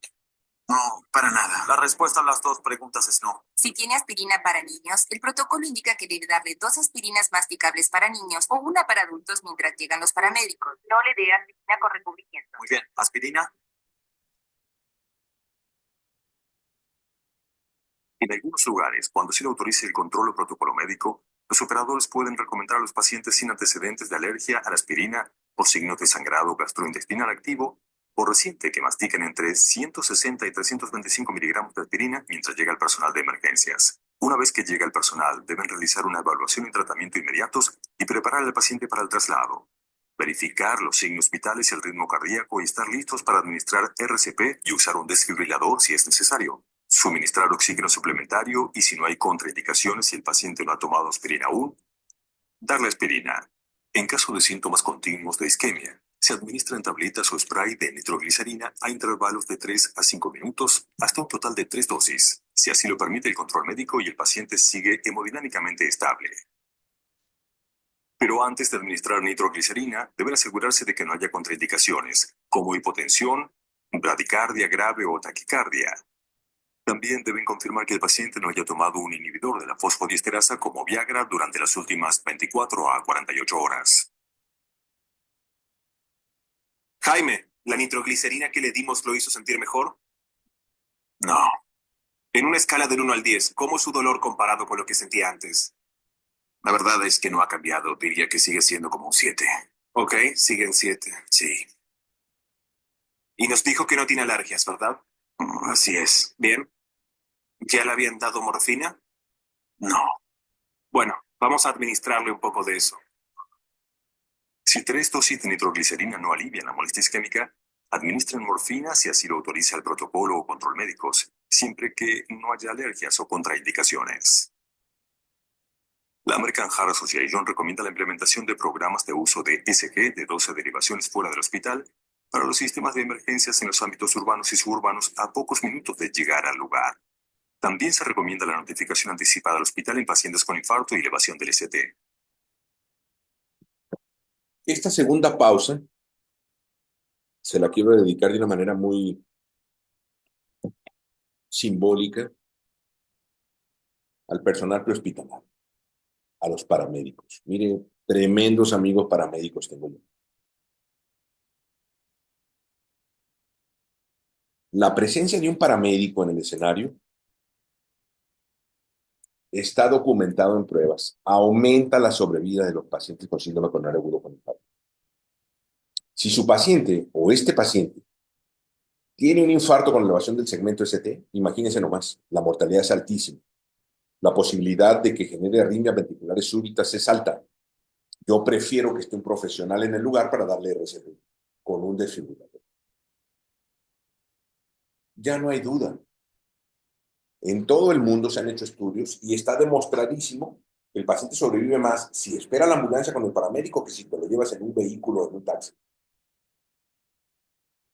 No, para nada. La respuesta a las dos preguntas es no. Si tiene aspirina para niños, el protocolo indica que debe darle 2 aspirinas masticables para niños o una para adultos mientras llegan los paramédicos. No le dé aspirina con recubrimiento. Muy bien. ¿Aspirina? En algunos lugares, cuando se le autorice el control o protocolo médico, los operadores pueden recomendar a los pacientes sin antecedentes de alergia a la aspirina por signos de sangrado gastrointestinal activo o reciente que mastiquen entre 160 y 325 miligramos de aspirina mientras llega el personal de emergencias. Una vez que llega el personal, deben realizar una evaluación y tratamiento inmediatos y preparar al paciente para el traslado. Verificar los signos vitales y el ritmo cardíaco y estar listos para administrar RCP y usar un desfibrilador si es necesario. Suministrar oxígeno suplementario y si no hay contraindicaciones y el paciente no ha tomado aspirina aún, darle aspirina. En caso de síntomas continuos de isquemia, se administran tabletas o spray de nitroglicerina a intervalos de 3 a 5 minutos hasta un total de 3 dosis, si así lo permite el control médico y el paciente sigue hemodinámicamente estable. Pero antes de administrar nitroglicerina, deben asegurarse de que no haya contraindicaciones, como hipotensión, bradicardia grave o taquicardia. También deben confirmar que el paciente no haya tomado un inhibidor de la fosfodiesterasa como Viagra durante las últimas 24 a 48 horas. Jaime, ¿la nitroglicerina que le dimos lo hizo sentir mejor? No. En una escala del 1 al 10, ¿cómo es su dolor comparado con lo que sentía antes? La verdad es que no ha cambiado. Diría que sigue siendo como un 7. Ok, sigue en 7. Sí. Y nos dijo que no tiene alergias, ¿verdad? Así es. Bien. ¿Ya le habían dado morfina? No. Bueno, vamos a administrarle un poco de eso. Si 3 dosis de nitroglicerina no alivian la molestia isquémica, administren morfina si así lo autoriza el protocolo o control médicos, siempre que no haya alergias o contraindicaciones. La American Heart Association recomienda la implementación de programas de uso de ECG de 12 derivaciones fuera del hospital para los sistemas de emergencias en los ámbitos urbanos y suburbanos a pocos minutos de llegar al lugar. También se recomienda la notificación anticipada al hospital en pacientes con infarto y elevación del ST. Esta segunda pausa se la quiero dedicar de una manera muy simbólica al personal prehospitalario, a los paramédicos. Mire, tremendos amigos paramédicos tengo yo. La presencia de un paramédico en el escenario está documentado en pruebas. Aumenta la sobrevida de los pacientes con síndrome coronario agudo con infarto. Si su paciente o este paciente tiene un infarto con elevación del segmento ST, imagínense nomás, la mortalidad es altísima. La posibilidad de que genere arritmias ventriculares súbitas es alta. Yo prefiero que esté un profesional en el lugar para darle RCP con un desfibrilador. Ya no hay duda. En todo el mundo se han hecho estudios y está demostradísimo que el paciente sobrevive más si espera la ambulancia con el paramédico que si te lo llevas en un vehículo o en un taxi.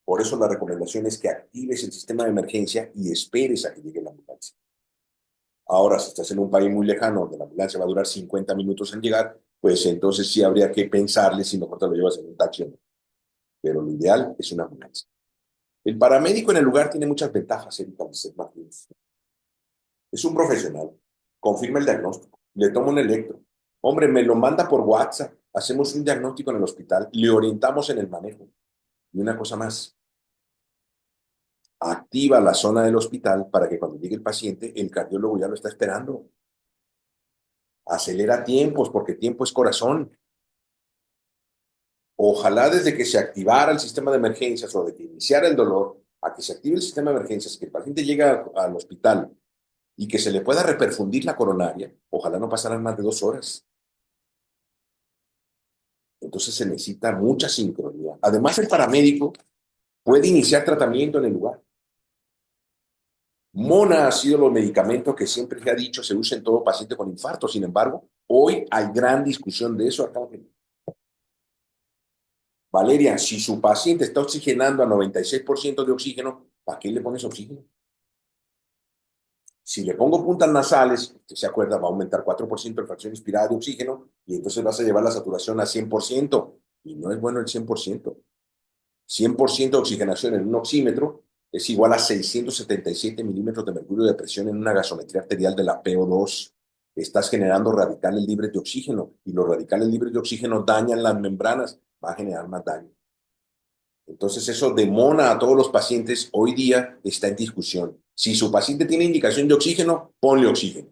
Por eso la recomendación es que actives el sistema de emergencia y esperes a que llegue la ambulancia. Ahora, si estás en un país muy lejano donde la ambulancia va a durar 50 minutos en llegar, pues entonces sí habría que pensarle si mejor te lo llevas en un taxi o no. Pero lo ideal es una ambulancia. El paramédico en el lugar tiene muchas ventajas, Erika Martínez. Es un profesional, confirma el diagnóstico, le toma un electro. Hombre, me lo manda por WhatsApp, hacemos un diagnóstico en el hospital, le orientamos en el manejo. Y una cosa más, activa la zona del hospital para que cuando llegue el paciente, el cardiólogo ya lo está esperando. Acelera tiempos, porque tiempo es corazón. Ojalá desde que se activara el sistema de emergencias o de que iniciara el dolor, a que se active el sistema de emergencias, que el paciente llegue al hospital y que se le pueda reperfundir la coronaria, ojalá no pasaran más de 2 horas. Entonces se necesita mucha sincronía. Además, el paramédico puede iniciar tratamiento en el lugar. Mona ha sido los medicamentos que siempre se ha dicho se usa en todo paciente con infarto. Sin embargo, Hoy hay gran discusión de eso acá. Valeria, si su paciente está oxigenando a 96% de oxígeno, ¿para qué le pones oxígeno? Si le pongo puntas nasales, usted se acuerda, va a aumentar 4% la fracción inspirada de oxígeno y entonces vas a llevar la saturación a 100%. Y no es bueno el 100%. 100% de oxigenación en un oxímetro es igual a 677 milímetros de mercurio de presión en una gasometría arterial de la PO2. Estás generando radicales libres de oxígeno y los radicales libres de oxígeno dañan las membranas, va a generar más daño. Entonces eso demona a todos los pacientes, hoy día está en discusión. Si su paciente tiene indicación de oxígeno, ponle oxígeno,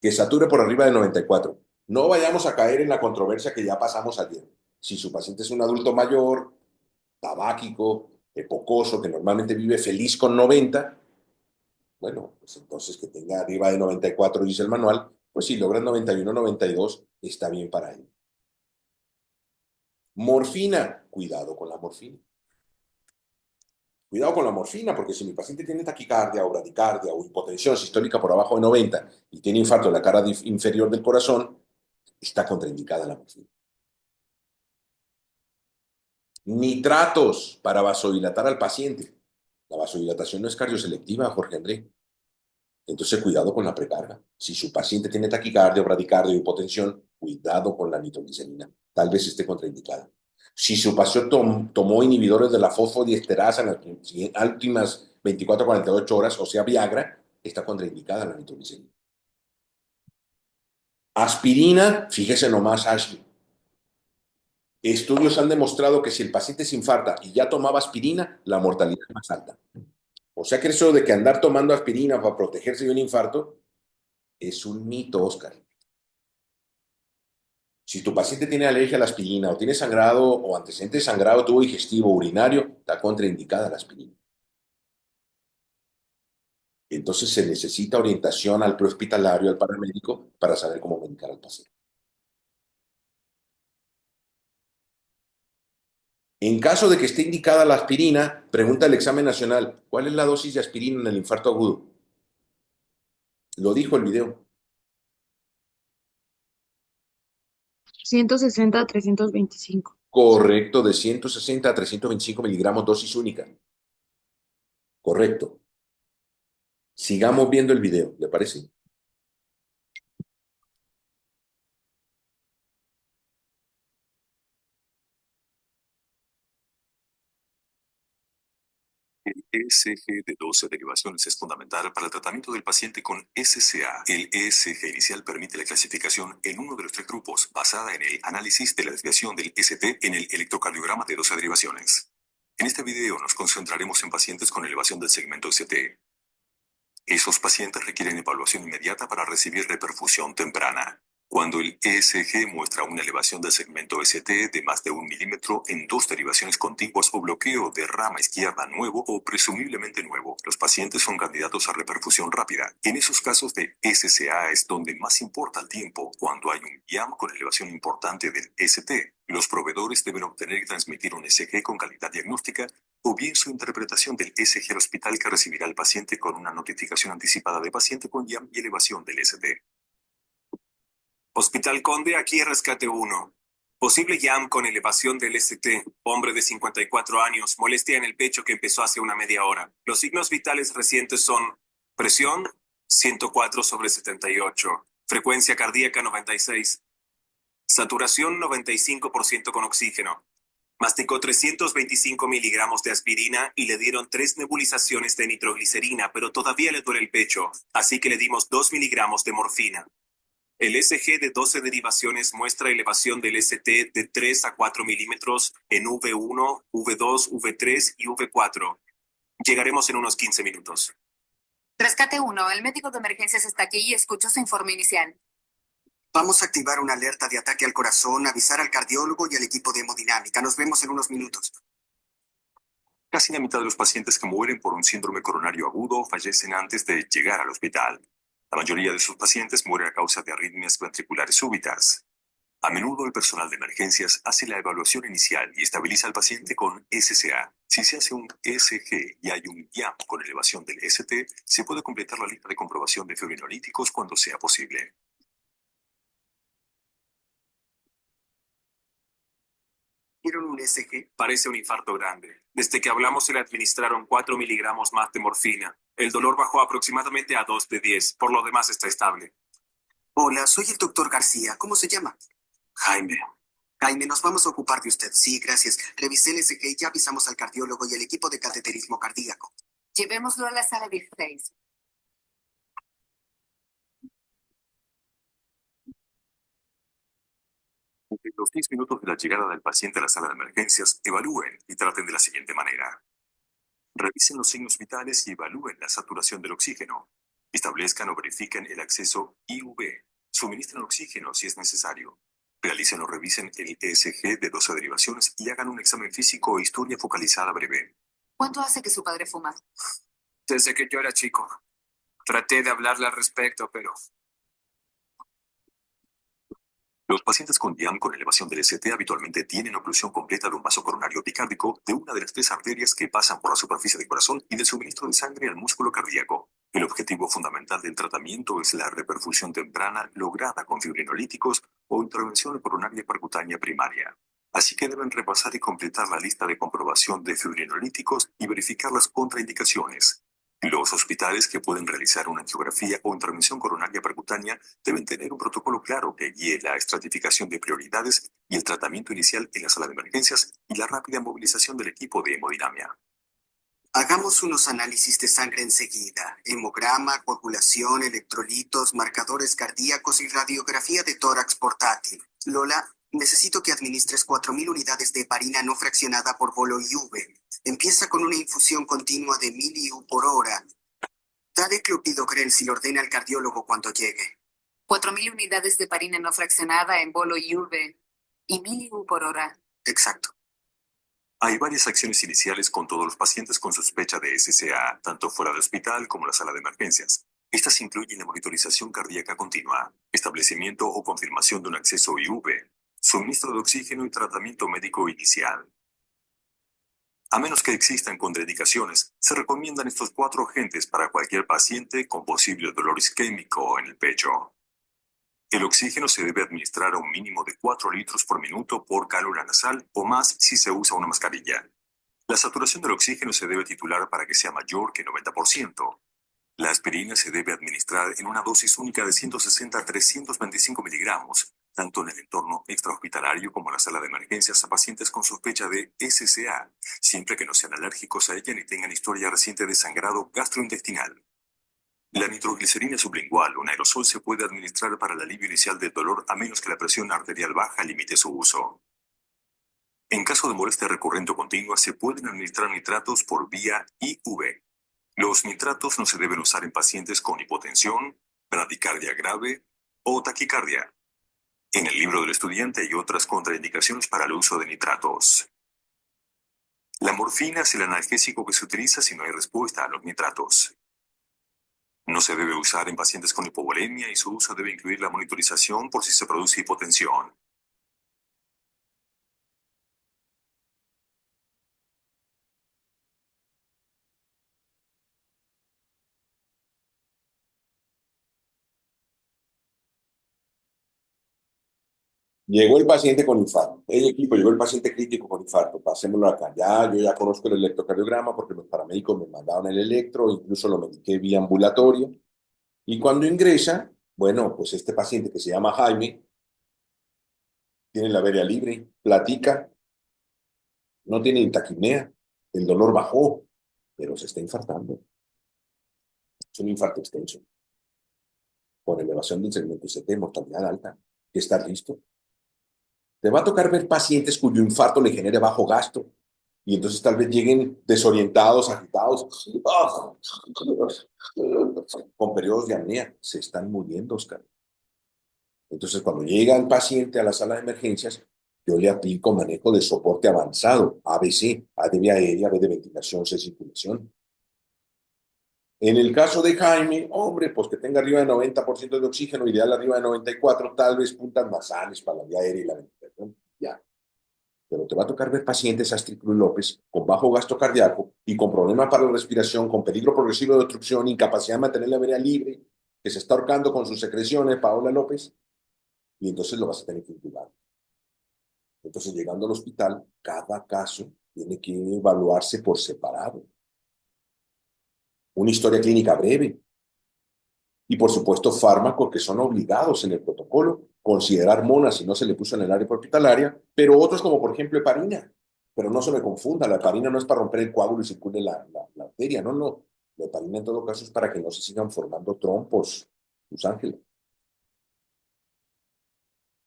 que sature por arriba de 94. No vayamos a caer en la controversia que ya pasamos ayer. Si su paciente es un adulto mayor, tabáquico, epocoso, que normalmente vive feliz con 90, bueno, pues entonces que tenga arriba de 94, dice el manual, pues si logra 91, 92, está bien para él. Morfina, cuidado con la morfina. Cuidado con la morfina, porque si mi paciente tiene taquicardia o bradicardia o hipotensión sistólica por abajo de 90 y tiene infarto en la cara inferior del corazón, está contraindicada la morfina. Nitratos para vasodilatar al paciente. La vasodilatación no es cardioselectiva, Jorge André. Entonces, cuidado con la precarga. Si su paciente tiene taquicardia, bradicardia o hipotensión, cuidado con la nitroglicerina. Tal vez esté contraindicada. Si su paciente tomó inhibidores de la fosfodiesterasa en las últimas 24 a 48 horas, o sea, Viagra, está contraindicada la nitroglicerina. Aspirina, fíjese nomás, Ashley. Estudios han demostrado que si el paciente se infarta y ya tomaba aspirina, la mortalidad es más alta. O sea que eso de que andar tomando aspirina para protegerse de un infarto es un mito, Oscar. Si tu paciente tiene alergia a la aspirina o tiene sangrado o antecedente de sangrado tubo digestivo urinario, está contraindicada la aspirina. Entonces se necesita orientación al prehospitalario, al paramédico, para saber cómo medicar al paciente. En caso de que esté indicada la aspirina, pregunta el examen nacional, ¿cuál es la dosis de aspirina en el infarto agudo? Lo dijo el video. 160 a 325. Correcto, de 160 a 325 miligramos dosis única. Correcto. Sigamos viendo el video, ¿le parece? El ECG de 12 derivaciones es fundamental para el tratamiento del paciente con SCA. El ECG inicial permite la clasificación en uno de los tres grupos, basada en el análisis de la desviación del ST en el electrocardiograma de 12 derivaciones. En este video nos concentraremos en pacientes con elevación del segmento ST. Esos pacientes requieren evaluación inmediata para recibir reperfusión temprana. Cuando el ECG muestra una elevación del segmento ST de más de 1 milímetro en 2 derivaciones contiguas o bloqueo de rama izquierda nuevo o presumiblemente nuevo, los pacientes son candidatos a reperfusión rápida. En esos casos de SCA es donde más importa el tiempo, cuando hay un IAM con elevación importante del ST. Los proveedores deben obtener y transmitir un ECG con calidad diagnóstica o bien su interpretación del ECG al hospital que recibirá al paciente con una notificación anticipada de paciente con IAM y elevación del ST. Hospital Conde, aquí Rescate 1. Posible IAM con elevación del ST. Hombre de 54 años, molestia en el pecho que empezó hace una media hora. Los signos vitales recientes son presión 104/78, frecuencia cardíaca 96, saturación 95% con oxígeno. Masticó 325 miligramos de aspirina y le dieron 3 nebulizaciones de nitroglicerina, pero todavía le duele el pecho, así que le dimos 2 miligramos de morfina. El ECG de 12 derivaciones muestra elevación del ST de 3 a 4 milímetros en V1, V2, V3 y V4. Llegaremos en unos 15 minutos. Rescate 1, el médico de emergencias está aquí y escucho su informe inicial. Vamos a activar una alerta de ataque al corazón, avisar al cardiólogo y al equipo de hemodinámica. Nos vemos en unos minutos. Casi la mitad de los pacientes que mueren por un síndrome coronario agudo fallecen antes de llegar al hospital. La mayoría de sus pacientes mueren a causa de arritmias ventriculares súbitas. A menudo el personal de emergencias hace la evaluación inicial y estabiliza al paciente con SCA. Si se hace un ECG y hay un IAM con elevación del ST, se puede completar la lista de comprobación de fibrinolíticos cuando sea posible. hicieron un ECG? Parece un infarto grande. Desde que hablamos se le administraron 4 miligramos más de morfina. El dolor bajó aproximadamente a 2 de 10. Por lo demás está estable. Hola, soy el doctor García. ¿Cómo se llama? Jaime. Jaime, nos vamos a ocupar de usted. Sí, gracias. Revisé el ECG y ya avisamos al cardiólogo y al equipo de cateterismo cardíaco. Llevémoslo a la sala 16. En los 10 minutos de la llegada del paciente a la sala de emergencias, evalúen y traten de la siguiente manera. Revisen los signos vitales y evalúen la saturación del oxígeno. Establezcan o verifiquen el acceso IV. Suministren oxígeno si es necesario. Realicen o revisen el ESG de 12 derivaciones y hagan un examen físico o historia focalizada breve. ¿Cuánto hace que su padre fuma? Desde que yo era chico. Traté de hablarle al respecto, pero... Los pacientes con DIAM con elevación del ST habitualmente tienen oclusión completa de un vaso coronario epicárdico de una de las 3 arterias que pasan por la superficie del corazón y del suministro de sangre al músculo cardíaco. El objetivo fundamental del tratamiento es la reperfusión temprana lograda con fibrinolíticos o intervención coronaria percutánea primaria. Así que deben repasar y completar la lista de comprobación de fibrinolíticos y verificar las contraindicaciones. Los hospitales que pueden realizar una angiografía o intervención coronaria percutánea deben tener un protocolo claro que guíe la estratificación de prioridades y el tratamiento inicial en la sala de emergencias y la rápida movilización del equipo de hemodinamia. Hagamos unos análisis de sangre enseguida. Hemograma, coagulación, electrolitos, marcadores cardíacos y radiografía de tórax portátil. Lola, necesito que administres 4.000 unidades de heparina no fraccionada por bolo IV. Empieza con una infusión continua de 1.000 IU por hora. Dale clopidogrel si lo ordena el cardiólogo cuando llegue. 4.000 unidades de heparina no fraccionada en bolo IV y 1.000 IU por hora. Exacto. Hay varias acciones iniciales con todos los pacientes con sospecha de SCA, tanto fuera de hospital como en la sala de emergencias. Estas incluyen la monitorización cardíaca continua, establecimiento o confirmación de un acceso IV, suministro de oxígeno y tratamiento médico inicial. A menos que existan contraindicaciones, se recomiendan estos 4 agentes para cualquier paciente con posible dolor isquémico en el pecho. El oxígeno se debe administrar a un mínimo de 4 litros por minuto por cánula nasal o más si se usa una mascarilla. La saturación del oxígeno se debe titular para que sea mayor que 90%. La aspirina se debe administrar en una dosis única de 160 a 325 miligramos, tanto en el entorno extrahospitalario como en la sala de emergencias a pacientes con sospecha de SCA, siempre que no sean alérgicos a ella ni tengan historia reciente de sangrado gastrointestinal. La nitroglicerina sublingual o un aerosol se puede administrar para el alivio inicial del dolor a menos que la presión arterial baja limite su uso. En caso de molestia recurrente o continua, se pueden administrar nitratos por vía IV. Los nitratos no se deben usar en pacientes con hipotensión, bradicardia grave o taquicardia. En el libro del estudiante hay otras contraindicaciones para el uso de nitratos. La morfina es el analgésico que se utiliza si no hay respuesta a los nitratos. No se debe usar en pacientes con hipovolemia y su uso debe incluir la monitorización por si se produce hipotensión. Llegó el paciente con infarto. Hey, equipo, llegó el paciente crítico con infarto. Pasémoslo acá. Yo ya conozco el electrocardiograma porque los paramédicos me mandaron el electro, incluso lo mediqué vía ambulatorio. Y cuando ingresa, bueno, pues este paciente que se llama Jaime, tiene la venia libre, platica, no tiene taquipnea, el dolor bajó, pero se está infartando. Es un infarto extenso, por elevación del segmento ST, mortalidad alta, que está listo. Te va a tocar ver pacientes cuyo infarto le genere bajo gasto y entonces tal vez lleguen desorientados, agitados, con periodos de apnea. Se están muriendo, Oscar. Entonces, cuando llega el paciente a la sala de emergencias, yo le aplico manejo de soporte avanzado, ABC, A de vía aérea, B de ventilación, C circulación. En el caso de Jaime, hombre, pues que tenga arriba de 90% de oxígeno, ideal arriba de 94%, tal vez puntas nasales para la vía aérea y la ventilación, ya. Pero te va a tocar ver pacientes Astrid Cruz López con bajo gasto cardíaco y con problemas para la respiración, con peligro progresivo de obstrucción, incapacidad de mantener la vena libre, que se está ahorcando con sus secreciones, Paola López, y entonces lo vas a tener que intubar. Entonces, llegando al hospital, cada caso tiene que evaluarse por separado. Una historia clínica breve. Y, por supuesto, fármacos que son obligados en el protocolo. Considerar mona si no se le puso en el área hospitalaria, pero otros como, por ejemplo, heparina. Pero no se me confunda, la heparina no es para romper el coágulo y circule la arteria, no, no. La heparina en todo caso es para que no se sigan formando trombos, Luz Ángela.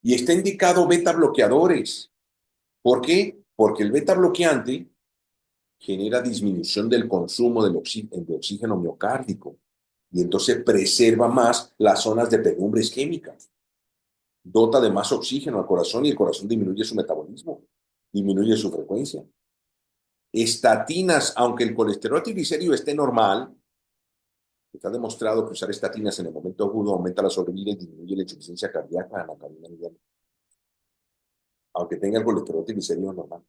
Y está indicado beta bloqueadores. ¿Por qué? Porque el beta bloqueante genera disminución del consumo de oxígeno miocárdico y entonces preserva más las zonas de penumbra isquémica. Dota de más oxígeno al corazón y el corazón disminuye su metabolismo, disminuye su frecuencia. Estatinas, aunque el colesterol triglicérido esté normal, está demostrado que usar estatinas en el momento agudo aumenta la sobrevida y disminuye la insuficiencia cardíaca en la cadena mediana, aunque tenga el colesterol triglicérido normal.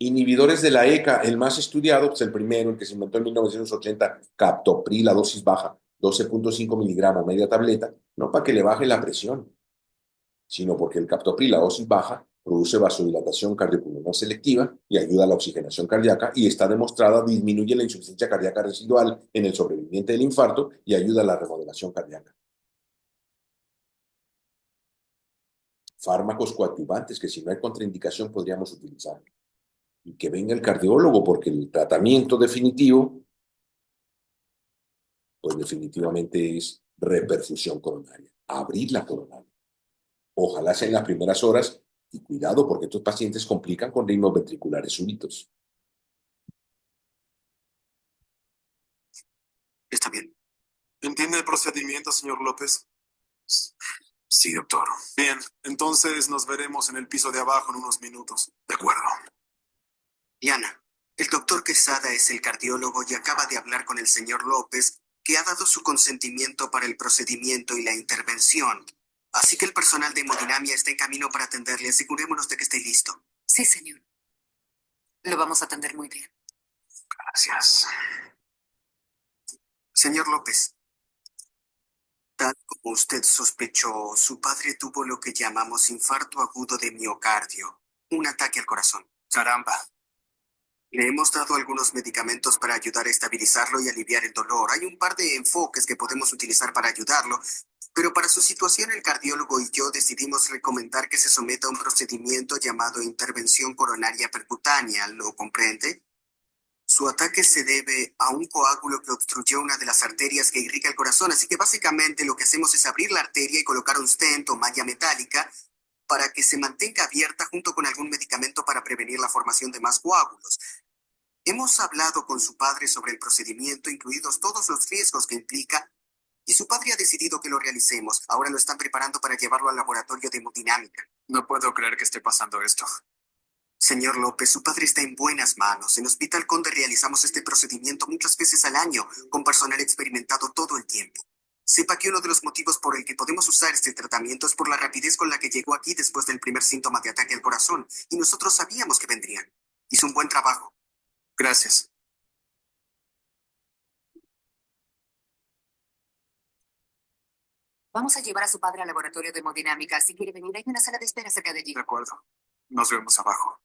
Inhibidores de la ECA, el más estudiado, pues el primero, el que se inventó en 1980, captopril a dosis baja, 12.5 miligramos, media tableta, no para que le baje la presión, sino porque el captopril a dosis baja produce vasodilatación cardiopulmonar selectiva y ayuda a la oxigenación cardíaca y está demostrada disminuye la insuficiencia cardíaca residual en el sobreviviente del infarto y ayuda a la remodelación cardíaca. Fármacos coadyuvantes que si no hay contraindicación podríamos utilizar. Y que venga el cardiólogo porque el tratamiento definitivo, pues definitivamente es reperfusión coronaria, abrir la coronaria. Ojalá sea en las primeras horas y cuidado porque estos pacientes complican con ritmos ventriculares súbitos. Está bien. ¿Entiende el procedimiento, señor López? Sí, doctor. Bien, entonces nos veremos en el piso de abajo en unos minutos. De acuerdo. Diana, el doctor Quesada es el cardiólogo y acaba de hablar con el señor López, que ha dado su consentimiento para el procedimiento y la intervención. Así que el personal de hemodinamia está en camino para atenderle. Asegurémonos de que esté listo. Sí, señor. Lo vamos a atender muy bien. Gracias. Señor López, tal como usted sospechó, su padre tuvo lo que llamamos infarto agudo de miocardio, un ataque al corazón. Caramba. Le hemos dado algunos medicamentos para ayudar a estabilizarlo y aliviar el dolor. Hay un par de enfoques que podemos utilizar para ayudarlo, pero para su situación el cardiólogo y yo decidimos recomendar que se someta a un procedimiento llamado intervención coronaria percutánea. ¿Lo comprende? Su ataque se debe a un coágulo que obstruyó una de las arterias que irriga el corazón, así que básicamente lo que hacemos es abrir la arteria y colocar un stent o malla metálica para que se mantenga abierta junto con algún medicamento para prevenir la formación de más coágulos. Hemos hablado con su padre sobre el procedimiento, incluidos todos los riesgos que implica, y su padre ha decidido que lo realicemos. Ahora lo están preparando para llevarlo al laboratorio de hemodinámica. No puedo creer que esté pasando esto. Señor López, su padre está en buenas manos. En Hospital Conde realizamos este procedimiento muchas veces al año, con personal experimentado todo el tiempo. Sepa que uno de los motivos por el que podemos usar este tratamiento es por la rapidez con la que llegó aquí después del primer síntoma de ataque al corazón, y nosotros sabíamos que vendrían. Hizo un buen trabajo. Gracias. Vamos a llevar a su padre al laboratorio de hemodinámica. Si quiere venir, hay una sala de espera cerca de allí. De acuerdo. Nos vemos abajo.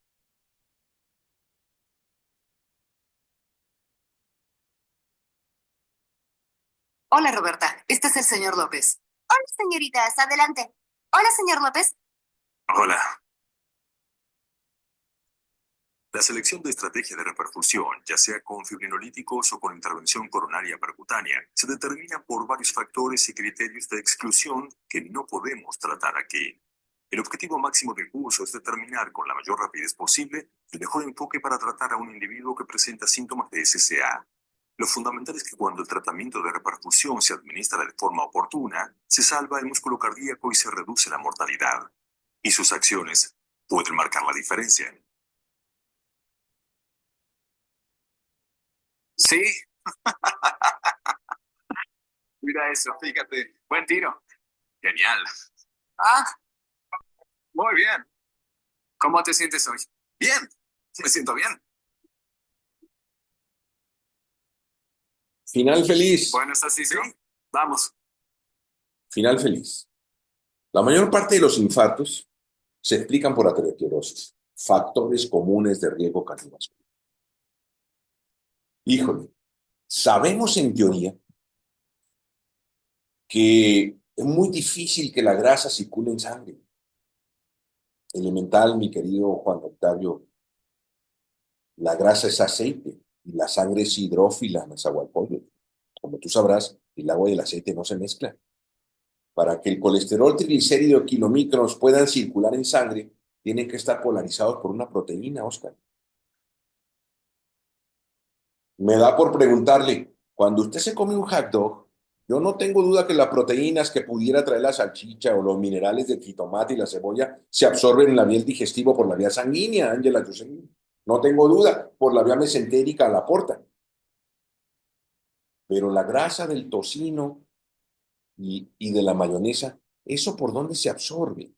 Hola, Roberta. Este es el señor López. Hola, señoritas. Adelante. Hola, señor López. Hola. La selección de estrategia de reperfusión, ya sea con fibrinolíticos o con intervención coronaria percutánea, se determina por varios factores y criterios de exclusión que no podemos tratar aquí. El objetivo máximo del curso es determinar con la mayor rapidez posible el mejor enfoque para tratar a un individuo que presenta síntomas de SCA. Lo fundamental es que cuando el tratamiento de reperfusión se administra de forma oportuna, se salva el músculo cardíaco y se reduce la mortalidad. Y sus acciones pueden marcar la diferencia. Sí. Mira eso, fíjate. Buen tiro. Genial. Ah, muy bien. ¿Cómo te sientes hoy? Bien. Me siento bien. Final feliz. Bueno, ¿estás listo? Sí. Vamos. Final feliz. La mayor parte de los infartos se explican por aterosclerosis, factores comunes de riesgo cardiovascular. Híjole, sabemos en teoría que es muy difícil que la grasa circule en sangre. Elemental, mi querido Juan Octavio, la grasa es aceite y la sangre es hidrófila, nezahualcóyotl. Como tú sabrás, el agua y el aceite no se mezclan. Para que el colesterol triglicérido kilomicrons puedan circular en sangre, tienen que estar polarizados por una proteína, Oscar. Me da por preguntarle, cuando usted se come un hot dog, yo no tengo duda que las proteínas que pudiera traer la salchicha o los minerales del jitomate y la cebolla se absorben en la vía digestivo por la vía sanguínea, Ángela Jocelyn. No tengo duda, por la vía mesentérica la aporta. Pero la grasa del tocino y de la mayonesa, ¿eso por dónde se absorbe?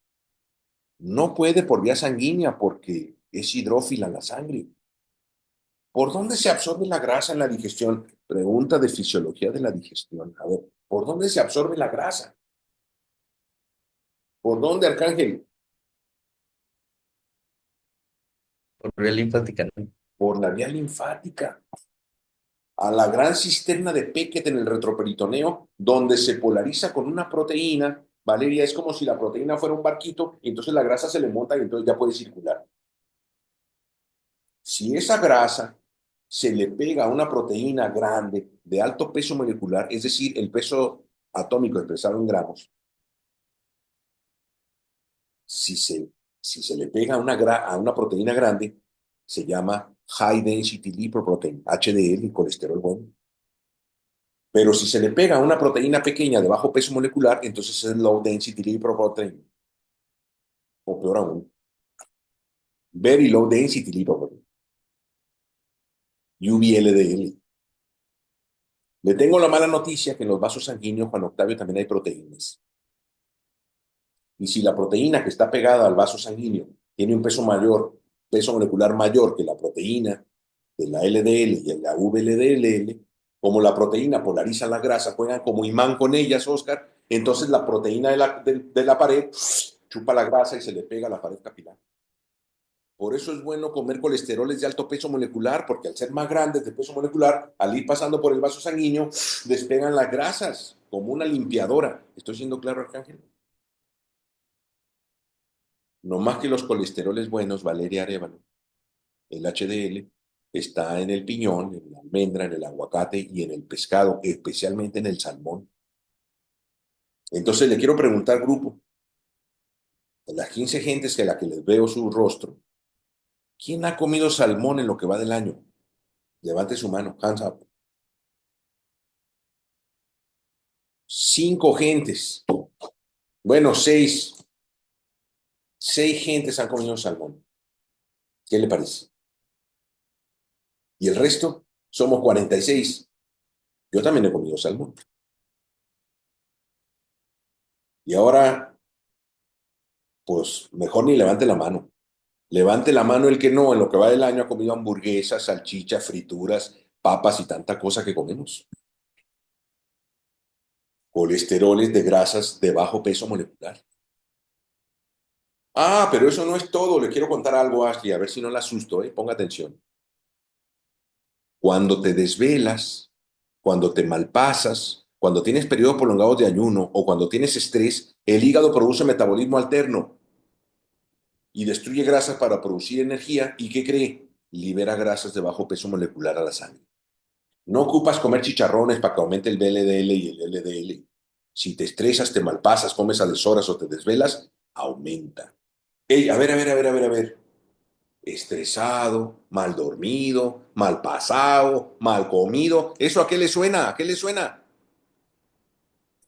No puede por vía sanguínea porque es hidrófila la sangre. ¿Por dónde se absorbe la grasa en la digestión? Pregunta de fisiología de la digestión. A ver, ¿por dónde se absorbe la grasa? ¿Por dónde, Arcángel? Por vía linfática, ¿no? Por la vía linfática. A la gran cisterna de Peckett en el retroperitoneo, donde se polariza con una proteína. Valeria, es como si la proteína fuera un barquito y entonces la grasa se le monta y entonces ya puede circular. Si esa grasa se le pega a una proteína grande de alto peso molecular, es decir, el peso atómico expresado en gramos, si se le pega a una proteína grande, se llama High Density Lipoprotein, HDL, y colesterol bueno. Pero si se le pega a una proteína pequeña de bajo peso molecular, entonces es Low Density Lipoprotein. O peor aún, Very Low Density Lipoprotein. UVLDL. Le tengo la mala noticia que en los vasos sanguíneos, Juan Octavio, también hay proteínas. Y si la proteína que está pegada al vaso sanguíneo tiene un peso molecular mayor que la proteína de la LDL y la VLDL, como la proteína polariza la grasa, juegan como imán con ellas, Oscar, entonces la proteína de la pared chupa la grasa y se le pega a la pared capilar. Por eso es bueno comer colesteroles de alto peso molecular, porque al ser más grandes de peso molecular, al ir pasando por el vaso sanguíneo, despegan las grasas como una limpiadora. ¿Estoy siendo claro, Arcángel? No más que los colesteroles buenos, Valeria Arévalo, el HDL, está en el piñón, en la almendra, en el aguacate y en el pescado, especialmente en el salmón. Entonces le quiero preguntar, grupo, a las 15 gentes a las que les veo su rostro, ¿quién ha comido salmón en lo que va del año? Levante su mano, hands up. 5 gentes. Bueno, 6. 6 gentes han comido salmón. ¿Qué le parece? Y el resto, somos 46. Yo también he comido salmón. Y ahora, pues mejor ni levante la mano. Levante la mano el que no, en lo que va del año ha comido hamburguesas, salchichas, frituras, papas y tanta cosa que comemos. Colesteroles de grasas de bajo peso molecular. Ah, pero eso no es todo. Le quiero contar algo, Ashley, a ver si no la asusto, ¿eh? Ponga atención. Cuando te desvelas, cuando te malpasas, cuando tienes periodos prolongados de ayuno o cuando tienes estrés, el hígado produce metabolismo alterno y destruye grasas para producir energía. ¿Y qué cree? Libera grasas de bajo peso molecular a la sangre. No ocupas comer chicharrones para que aumente el VLDL y el LDL. Si te estresas, te malpasas, comes a deshoras o te desvelas, aumenta. Ey, a ver. Estresado, mal dormido, mal pasado, mal comido. ¿Eso a qué le suena? ¿A qué le suena?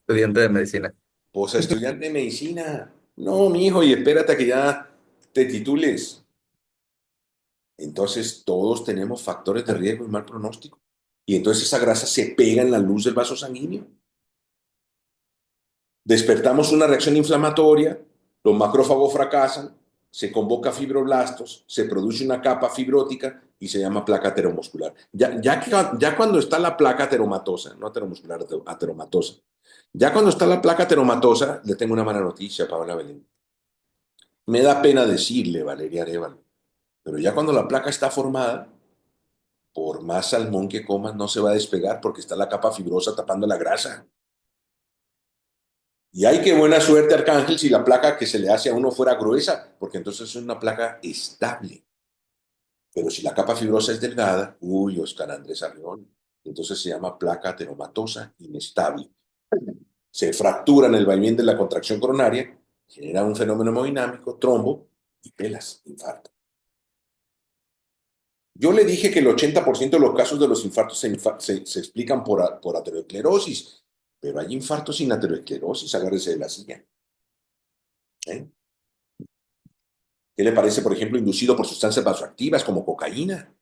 Estudiante de medicina. Pues a estudiante de medicina. No, mi hijo, y espérate a que ya te titules. Entonces, todos tenemos factores de riesgo y mal pronóstico. Y entonces esa grasa se pega en la luz del vaso sanguíneo. Despertamos una reacción inflamatoria, los macrófagos fracasan, se convoca fibroblastos, se produce una capa fibrótica y se llama placa ateromuscular. Ya cuando está la placa ateromatosa, no ateromuscular, ateromatosa, Ya cuando está la placa ateromatosa, le tengo una mala noticia, Paola Belén. Me da pena decirle, Valeria Arévalo, pero ya cuando la placa está formada, por más salmón que comas, no se va a despegar porque está la capa fibrosa tapando la grasa. Y hay que buena suerte, Arcángel, si la placa que se le hace a uno fuera gruesa, porque entonces es una placa estable. Pero si la capa fibrosa es delgada, uy, Oscar Andrés Arreón, entonces se llama placa ateromatosa inestable. Se fractura en el vaivén de la contracción coronaria, genera un fenómeno hemodinámico, trombo y pelas, infarto. Yo le dije que el 80% de los casos de los infartos se explican por aterosclerosis, pero hay infartos sin aterosclerosis, agárrese de la silla. ¿Eh? ¿Qué le parece, por ejemplo, inducido por sustancias vasoactivas como cocaína?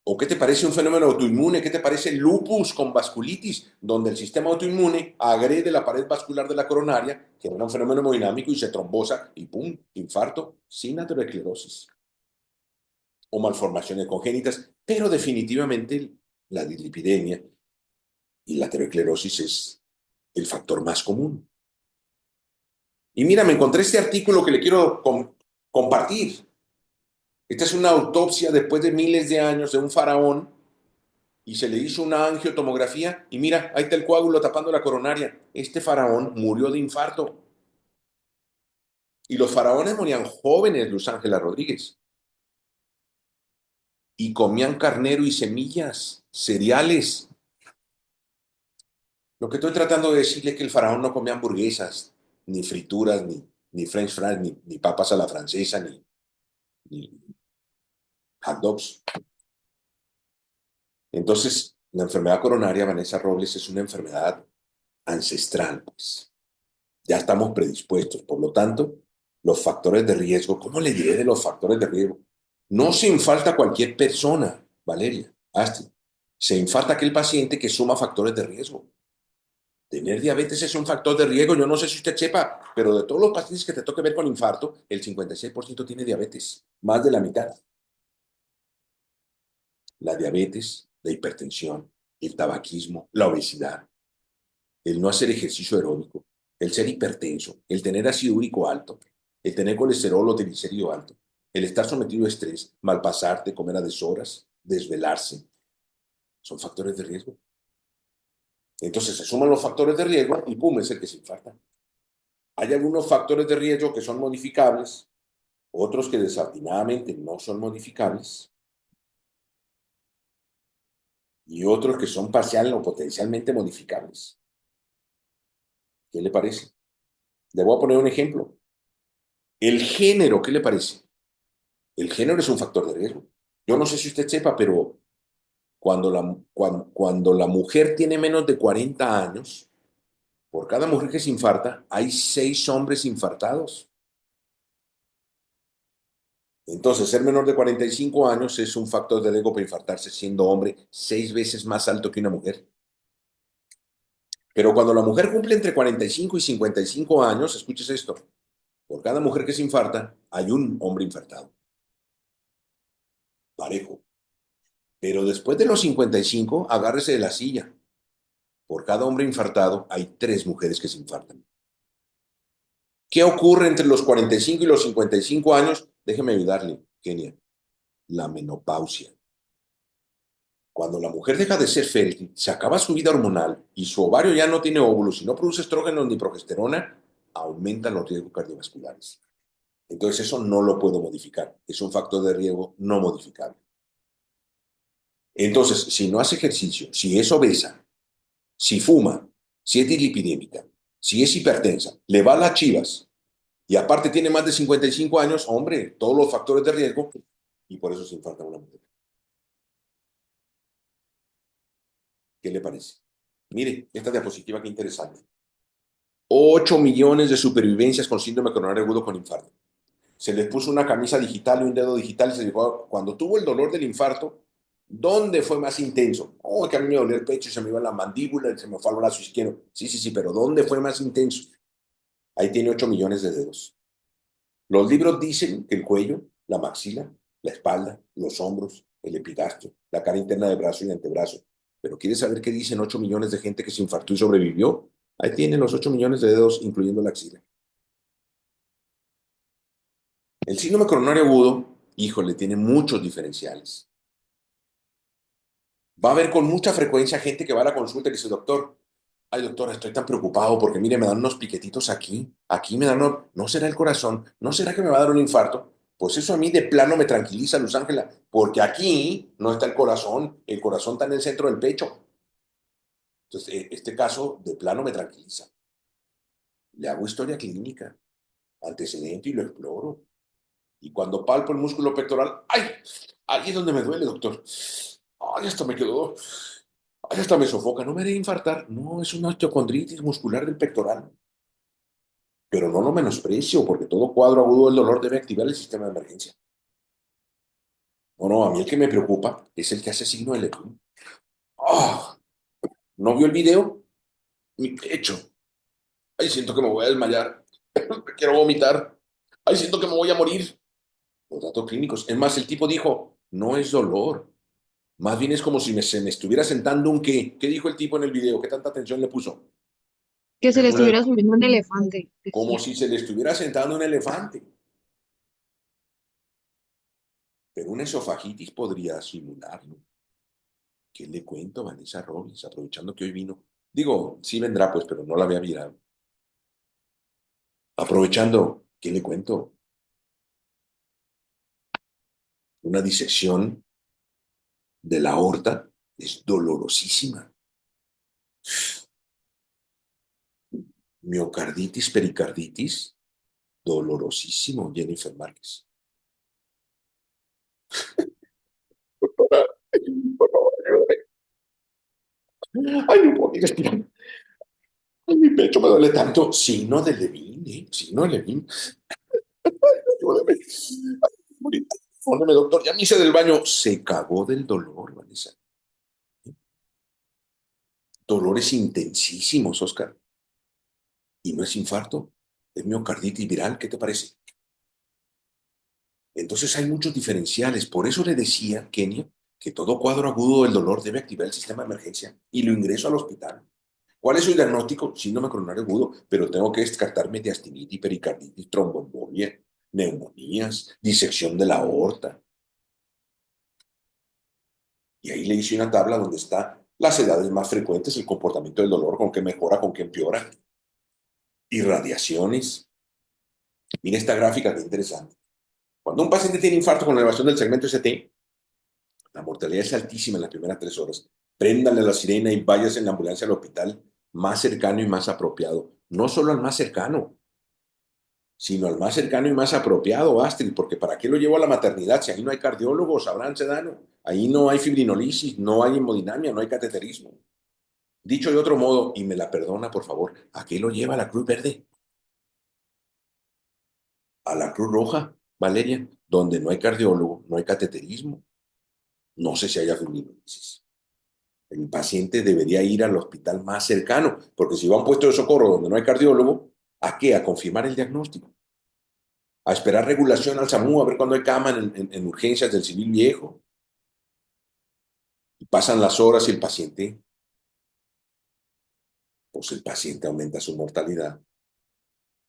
¿O qué te parece un fenómeno autoinmune? ¿Qué te parece el lupus con vasculitis, donde el sistema autoinmune agrede la pared vascular de la coronaria, genera un fenómeno hemodinámico y se trombosa y ¡pum! Infarto sin aterosclerosis o malformaciones congénitas, pero definitivamente la dislipidemia y la aterosclerosis es el factor más común. Y mira, me encontré este artículo que le quiero compartir. Esta es una autopsia después de miles de años de un faraón y se le hizo una angiotomografía y mira, ahí está el coágulo tapando la coronaria. Este faraón murió de infarto. Y los faraones morían jóvenes, Luz Ángela Rodríguez. Y comían carnero y semillas, cereales. Lo que estoy tratando de decirle es que el faraón no comía hamburguesas, ni frituras, ni french fries, ni papas a la francesa, ni hot dogs. Entonces, la enfermedad coronaria, Vanessa Robles, es una enfermedad ancestral, pues. Ya estamos predispuestos. Por lo tanto, los factores de riesgo, ¿cómo le diré de los factores de riesgo? No se infarta cualquier persona, Valeria, Astrid. Se infarta aquel paciente que suma factores de riesgo. Tener diabetes es un factor de riesgo. Yo no sé si usted sepa, pero de todos los pacientes que te toque ver con infarto, el 56% tiene diabetes, más de la mitad. La diabetes, la hipertensión, el tabaquismo, la obesidad, el no hacer ejercicio aeróbico, el ser hipertenso, el tener ácido úrico alto, el tener colesterol o triglicérido alto, el estar sometido a estrés, malpasarte, comer a deshoras, desvelarse, son factores de riesgo. Entonces se suman los factores de riesgo y pum, es el que se infarta. Hay algunos factores de riesgo que son modificables, otros que desafortunadamente no son modificables, y otros que son parcial o potencialmente modificables. ¿Qué le parece? Le voy a poner un ejemplo. El género, ¿qué le parece? El género es un factor de riesgo. Yo no sé si usted sepa, pero cuando la mujer tiene menos de 40 años, por cada mujer que se infarta, hay 6 hombres infartados. Entonces, ser menor de 45 años es un factor de riesgo para infartarse siendo hombre 6 veces más alto que una mujer. Pero cuando la mujer cumple entre 45 y 55 años, escuches esto, por cada mujer que se infarta, hay un hombre infartado. Parejo. Pero después de los 55, agárrese de la silla. Por cada hombre infartado, hay 3 mujeres que se infartan. ¿Qué ocurre entre los 45 y los 55 años? Déjeme ayudarle, Kenia. La menopausia. Cuando la mujer deja de ser fértil, se acaba su vida hormonal y su ovario ya no tiene óvulos y no produce estrógenos ni progesterona, aumentan los riesgos cardiovasculares. Entonces eso no lo puedo modificar. Es un factor de riesgo no modificable. Entonces, si no hace ejercicio, si es obesa, si fuma, si es dislipidémica, si es hipertensa, le va a las chivas y aparte tiene más de 55 años, hombre, todos los factores de riesgo y por eso se infarta una mujer. ¿Qué le parece? Mire, esta diapositiva qué interesante. 8 millones de supervivencias con síndrome coronario agudo con infarto. Se les puso una camisa digital y un dedo digital y se dijo, cuando tuvo el dolor del infarto, ¿dónde fue más intenso? Oh, que a mí me dolía el pecho, se me iba la mandíbula, se me fue al brazo izquierdo. Sí, pero ¿dónde fue más intenso? Ahí tiene 8 millones de dedos. Los libros dicen que el cuello, la maxila, la espalda, los hombros, el epigastrio, la cara interna del brazo y el antebrazo, Pero ¿quieres saber qué dicen 8 millones de gente que se infartó y sobrevivió? Ahí tienen los 8 millones de dedos, incluyendo la axila. El síndrome coronario agudo, híjole, tiene muchos diferenciales. Va a haber con mucha frecuencia gente que va a la consulta y dice, doctor, ay doctora, estoy tan preocupado porque mire, me dan unos piquetitos aquí me dan, ¿no será el corazón? ¿No será que me va a dar un infarto? Pues eso a mí de plano me tranquiliza, Luz Ángela, porque aquí no está el corazón está en el centro del pecho. Entonces, este caso de plano me tranquiliza. Le hago historia clínica, antecedente y lo exploro. Y cuando palpo el músculo pectoral, ¡ay! Ahí es donde me duele, doctor. ¡Ay, hasta me quedó! ¡Ay, hasta me sofoca! No me haré infartar. No, es una osteocondritis muscular del pectoral. Pero no lo menosprecio, porque todo cuadro agudo del dolor debe activar el sistema de emergencia. No, no, a mí el que me preocupa es el que hace signo de Lebrun. ¡Ah! ¿No vio el video? Mi pecho. ¡Ay, siento que me voy a desmayar! Quiero vomitar. ¡Ay, siento que me voy a morir! Los datos clínicos. Es más, el tipo dijo, no es dolor. Más bien es como si se me estuviera sentando un qué. ¿Qué dijo el tipo en el video? ¿Qué tanta atención le puso? Que se le estuviera subiendo un elefante, Como decía. si se le estuviera sentando un elefante. Pero una esofagitis podría simularlo. ¿Qué le cuento a Vanessa Robbins? Aprovechando que hoy vino. Digo, sí vendrá pues, pero no la había mirado. Aprovechando, ¿qué le cuento? Una disección de la aorta es dolorosísima. Miocarditis, pericarditis, dolorosísimo, Jennifer Márquez. Por favor, ayúdame. Ay, no puedo ni respirar. Ay, mi pecho me duele tanto. Signo de Levin, ¿eh? Signo de Levin. Ayúdame. Ay, póngame, doctor. Ya me hice del baño. Se cagó del dolor, Vanessa. Dolores intensísimos, Oscar. Y no es infarto, es miocarditis viral. ¿Qué te parece? Entonces hay muchos diferenciales. Por eso le decía, Kenia, que todo cuadro agudo del dolor debe activar el sistema de emergencia y lo ingreso al hospital. ¿Cuál es su diagnóstico? Síndrome coronario agudo, pero tengo que descartar mediastinitis, pericarditis, tromboembolia, neumonías, disección de la aorta. Y ahí le hice una tabla donde está las edades más frecuentes, el comportamiento del dolor, con qué mejora, con qué empeora, irradiaciones. Mira esta gráfica, qué interesante. Cuando un paciente tiene infarto con elevación del segmento ST, la mortalidad es altísima en las primeras 3 horas. Préndale la sirena y váyase en la ambulancia al hospital más cercano y más apropiado. No solo al más cercano, sino al más cercano y más apropiado, Astrid, porque ¿para qué lo llevo a la maternidad si ahí no hay cardiólogos, Abraham Sedano? Ahí no hay fibrinolisis, no hay hemodinamia, no hay cateterismo. Dicho de otro modo, y me la perdona, por favor, ¿a qué lo lleva la Cruz Verde? A la Cruz Roja, Valeria, donde no hay cardiólogo, no hay cateterismo, no sé si haya fibrinolisis. El paciente debería ir al hospital más cercano, porque si va a un puesto de socorro donde no hay cardiólogo, ¿a qué? A confirmar el diagnóstico. A esperar regulación al SAMU, a ver cuándo hay cama en urgencias del civil viejo. Y pasan las horas y el paciente aumenta su mortalidad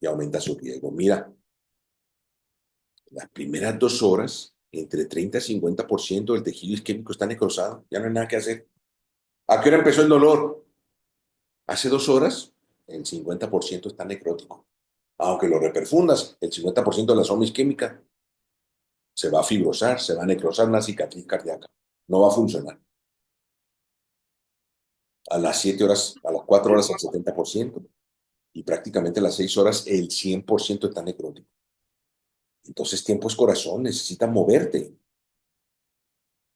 y aumenta su riesgo. Mira, las primeras 2 horas, entre 30 y 50% del tejido isquémico está necrosado, ya no hay nada que hacer. ¿A qué hora empezó el dolor? Hace 2 horas, el 50% está necrótico. Aunque lo reperfundas, el 50% de la zona isquémica se va a fibrosar, se va a necrosar una cicatriz cardíaca. No va a funcionar. A las 7 horas, a las 4 horas el 70% y prácticamente a las 6 horas el 100% está necrótico. Entonces tiempo es corazón, necesitas moverte.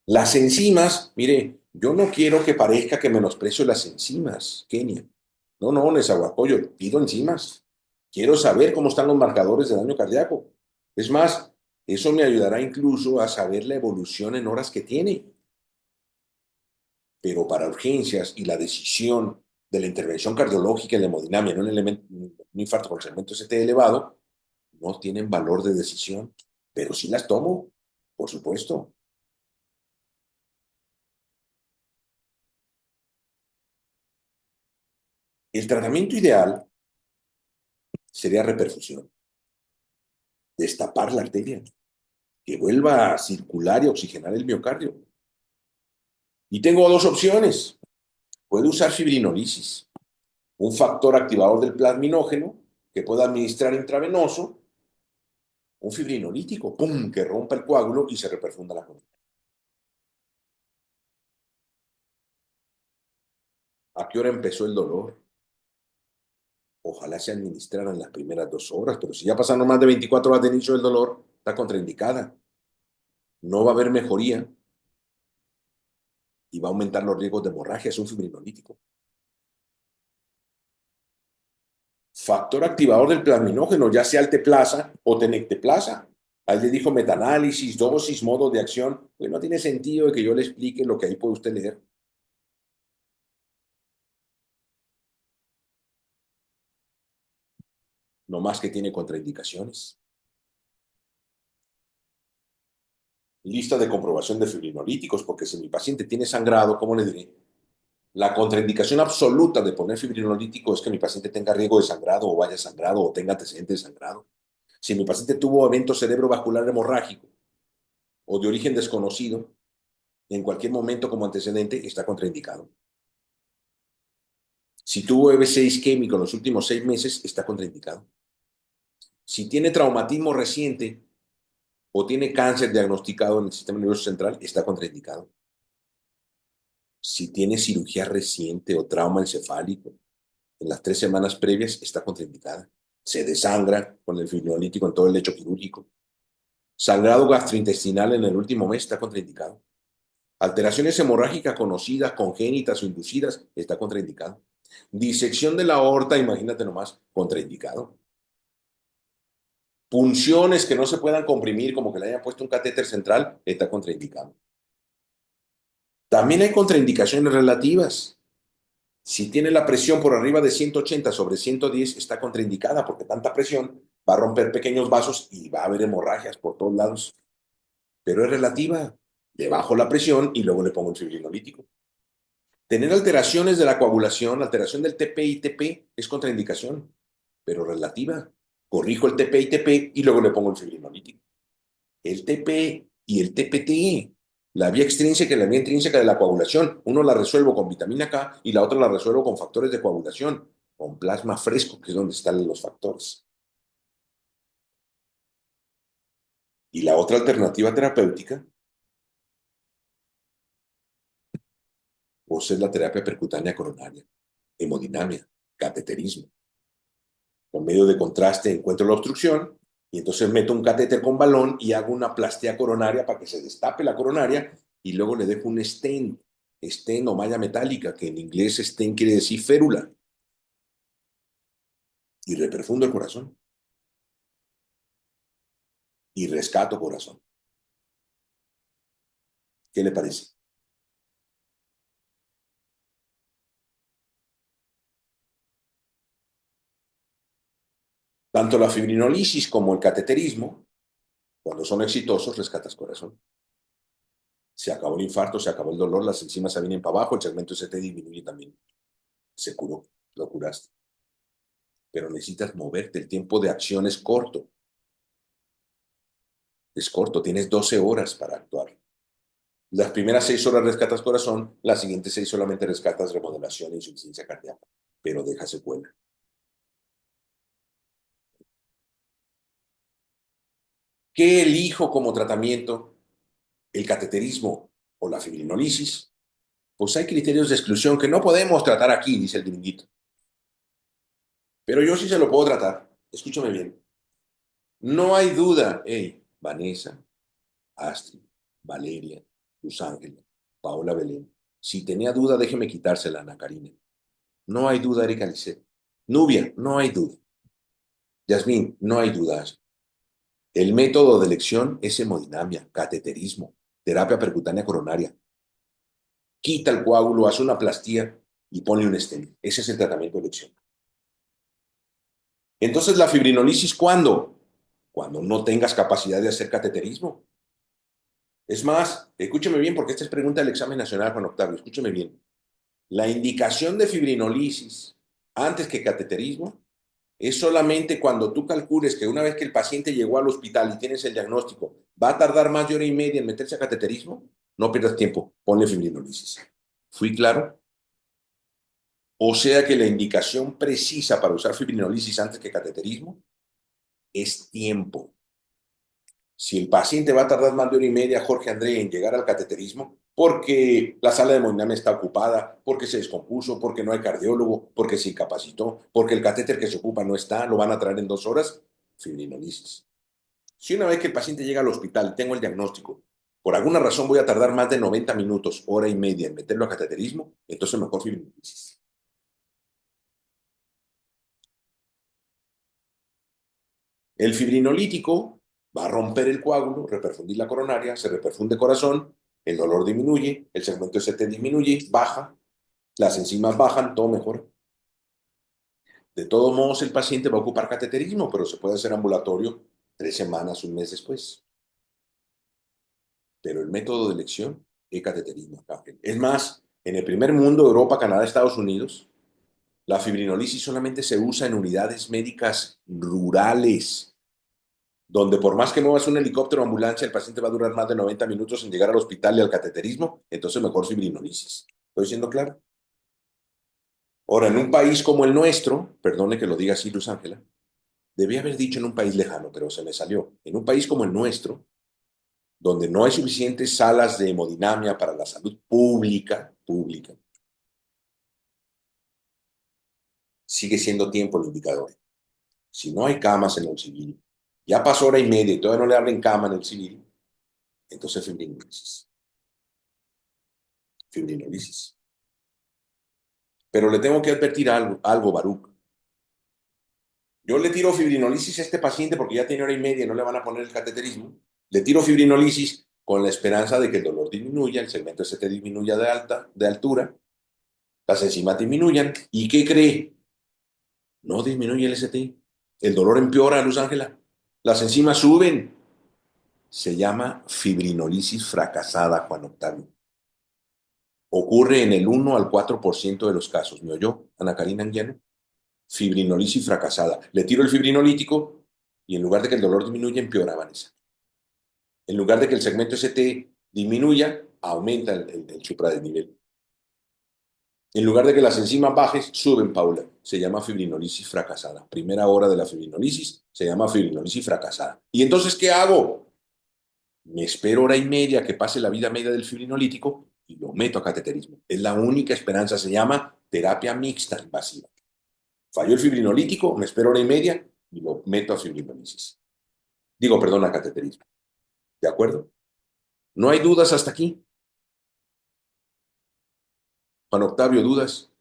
Las enzimas, mire, yo no quiero que parezca que menosprecio las enzimas, Kenia. No, no, Nezahualcóyotl, pido enzimas. Quiero saber cómo están los marcadores de daño cardíaco. Es más, eso me ayudará incluso a saber la evolución en horas que tiene. Pero para urgencias y la decisión de la intervención cardiológica y la hemodinamia en un infarto con segmento ST elevado, no tienen valor de decisión, pero sí las tomo, por supuesto. El tratamiento ideal sería reperfusión, destapar la arteria, que vuelva a circular y oxigenar el miocardio. Y tengo dos opciones. Puede usar fibrinolisis, un factor activador del plasminógeno que pueda administrar intravenoso, un fibrinolítico, ¡pum!, que rompa el coágulo y se reperfunda la coronaria. ¿A qué hora empezó el dolor? Ojalá se administraran en las primeras 2 horas, pero si ya pasaron más de 24 horas de inicio del dolor, está contraindicada. No va a haber mejoría y va a aumentar los riesgos de hemorragia. Es un fibrinolítico. Factor activador del plasminógeno, ya sea alteplasa o tenecteplasa. Alguien dijo metanálisis, dosis, modo de acción. Pues no tiene sentido de que yo le explique lo que ahí puede usted leer. No más que tiene contraindicaciones. Lista de comprobación de fibrinolíticos, porque si mi paciente tiene sangrado, ¿cómo le diré? La contraindicación absoluta de poner fibrinolítico es que mi paciente tenga riesgo de sangrado o vaya sangrado o tenga antecedentes de sangrado. Si mi paciente tuvo evento cerebrovascular hemorrágico o de origen desconocido, en cualquier momento como antecedente está contraindicado. Si tuvo EBC isquémico en los últimos 6 meses, está contraindicado. Si tiene traumatismo reciente o tiene cáncer diagnosticado en el sistema nervioso central, está contraindicado. Si tiene cirugía reciente o trauma encefálico en las 3 semanas previas, está contraindicada. Se desangra con el fibrinolítico en todo el lecho quirúrgico. Sangrado gastrointestinal en el último mes, está contraindicado. Alteraciones hemorrágicas conocidas, congénitas o inducidas, está contraindicado. Disección de la aorta, imagínate nomás, contraindicado. Punciones que no se puedan comprimir, como que le hayan puesto un catéter central, está contraindicado. También hay contraindicaciones relativas. Si tiene la presión por arriba de 180 sobre 110, está contraindicada porque tanta presión va a romper pequeños vasos y va a haber hemorragias por todos lados. Pero es relativa. Le bajo la presión y luego le pongo un fibrinolítico. Tener alteraciones de la coagulación, alteración del TP y TP es contraindicación, pero relativa. Corrijo el TP y TP y luego le pongo el fibrinolítico. El TP y el TPT, la vía extrínseca y la vía intrínseca de la coagulación, uno la resuelvo con vitamina K y la otra la resuelvo con factores de coagulación, con plasma fresco, que es donde están los factores. Y la otra alternativa terapéutica, pues es la terapia percutánea coronaria, hemodinamia, cateterismo. Con medio de contraste encuentro la obstrucción y entonces meto un catéter con balón y hago una plastia coronaria para que se destape la coronaria y luego le dejo un stent o malla metálica, que en inglés stent quiere decir férula, y reperfundo el corazón y rescato corazón. ¿Qué le parece? Tanto la fibrinolisis como el cateterismo, cuando son exitosos, rescatas corazón. Se acabó el infarto, se acabó el dolor, las enzimas se vienen para abajo, el segmento ST disminuye también. Se curó, lo curaste. Pero necesitas moverte, el tiempo de acción es corto. Es corto, tienes 12 horas para actuar. Las primeras 6 horas rescatas corazón, las siguientes 6 solamente rescatas remodelación e insuficiencia cardíaca, pero deja secuela. ¿Qué elijo como tratamiento? ¿El cateterismo o la fibrinolisis? Pues hay criterios de exclusión que no podemos tratar aquí, dice el gringuito. Pero yo sí se lo puedo tratar. Escúchame bien. No hay duda, Vanessa, Astrid, Valeria, Luz Ángela, Paola Belén. Si tenía duda, déjeme quitársela, Ana Karina. No hay duda, Erika Lisset. Nubia, no hay duda. Yasmín, no hay dudas. El método de elección es hemodinamia, cateterismo, terapia percutánea coronaria. Quita el coágulo, hace una plastía y pone un stent. Ese es el tratamiento de elección. Entonces, ¿la fibrinolisis cuándo? Cuando no tengas capacidad de hacer cateterismo. Es más, escúcheme bien, porque esta es pregunta del examen nacional, Juan Octavio, escúcheme bien. La indicación de fibrinolisis antes que cateterismo es solamente cuando tú calcules que una vez que el paciente llegó al hospital y tienes el diagnóstico, va a tardar más de hora y media en meterse a cateterismo, no pierdas tiempo, ponle fibrinolisis. ¿Fui claro? O sea que la indicación precisa para usar fibrinolisis antes que cateterismo es tiempo. Si el paciente va a tardar más de hora y media, Jorge André, en llegar al cateterismo, porque la sala de hemodinamia está ocupada, porque se descompuso, porque no hay cardiólogo, porque se incapacitó, porque el catéter que se ocupa no está, lo van a traer en 2 horas, fibrinolisis. Si una vez que el paciente llega al hospital, tengo el diagnóstico, por alguna razón voy a tardar más de 90 minutos, hora y media en meterlo a cateterismo, entonces mejor fibrinolisis. El fibrinolítico va a romper el coágulo, reperfundir la coronaria, se reperfunde corazón, el dolor disminuye, el segmento ST disminuye, baja, las enzimas bajan, todo mejora. De todos modos, el paciente va a ocupar cateterismo, pero se puede hacer ambulatorio 3 semanas, un mes después. Pero el método de elección es cateterismo. Es más, en el primer mundo, Europa, Canadá, Estados Unidos, la fibrinolisis solamente se usa en unidades médicas rurales, donde por más que muevas un helicóptero o ambulancia, el paciente va a durar más de 90 minutos en llegar al hospital y al cateterismo, entonces mejor fibrinolisis. ¿Estoy siendo claro? Ahora, en un país como el nuestro, perdone que lo diga así, Luz Ángela, debí haber dicho en un país lejano, pero se me salió. En un país como el nuestro, donde no hay suficientes salas de hemodinamia para la salud pública, sigue siendo tiempo el indicador. Si no hay camas en el civil, ya pasó hora y media y todavía no le abren cama en el civil, entonces fibrinolisis. Fibrinolisis. Pero le tengo que advertir algo, Baruch. Yo le tiro fibrinolisis a este paciente porque ya tiene hora y media y no le van a poner el cateterismo. Le tiro fibrinolisis con la esperanza de que el dolor disminuya, el segmento ST disminuya de altura, las enzimas disminuyan. ¿Y qué cree? No disminuye el ST. El dolor empeora, Luz Ángela. Las enzimas suben. Se llama fibrinolisis fracasada, Juan Octavio. Ocurre en el 1 al 4% de los casos. ¿Me oyó, Ana Karina Anguiano? Fibrinolisis fracasada. Le tiro el fibrinolítico y en lugar de que el dolor disminuya, empeora, Vanessa. En lugar de que el segmento ST disminuya, aumenta el supradesnivel. En lugar de que las enzimas bajes, suben, Paula. Se llama fibrinolisis fracasada. Primera hora de la fibrinolisis se llama fibrinolisis fracasada. ¿Y entonces qué hago? Me espero hora y media que pase la vida media del fibrinolítico y lo meto a cateterismo. Es la única esperanza. Se llama terapia mixta invasiva. Falló el fibrinolítico, me espero hora y media y lo meto a fibrinolisis. Digo, perdón, a cateterismo. ¿De acuerdo? ¿No hay dudas hasta aquí? Juan Octavio, ¿dudas?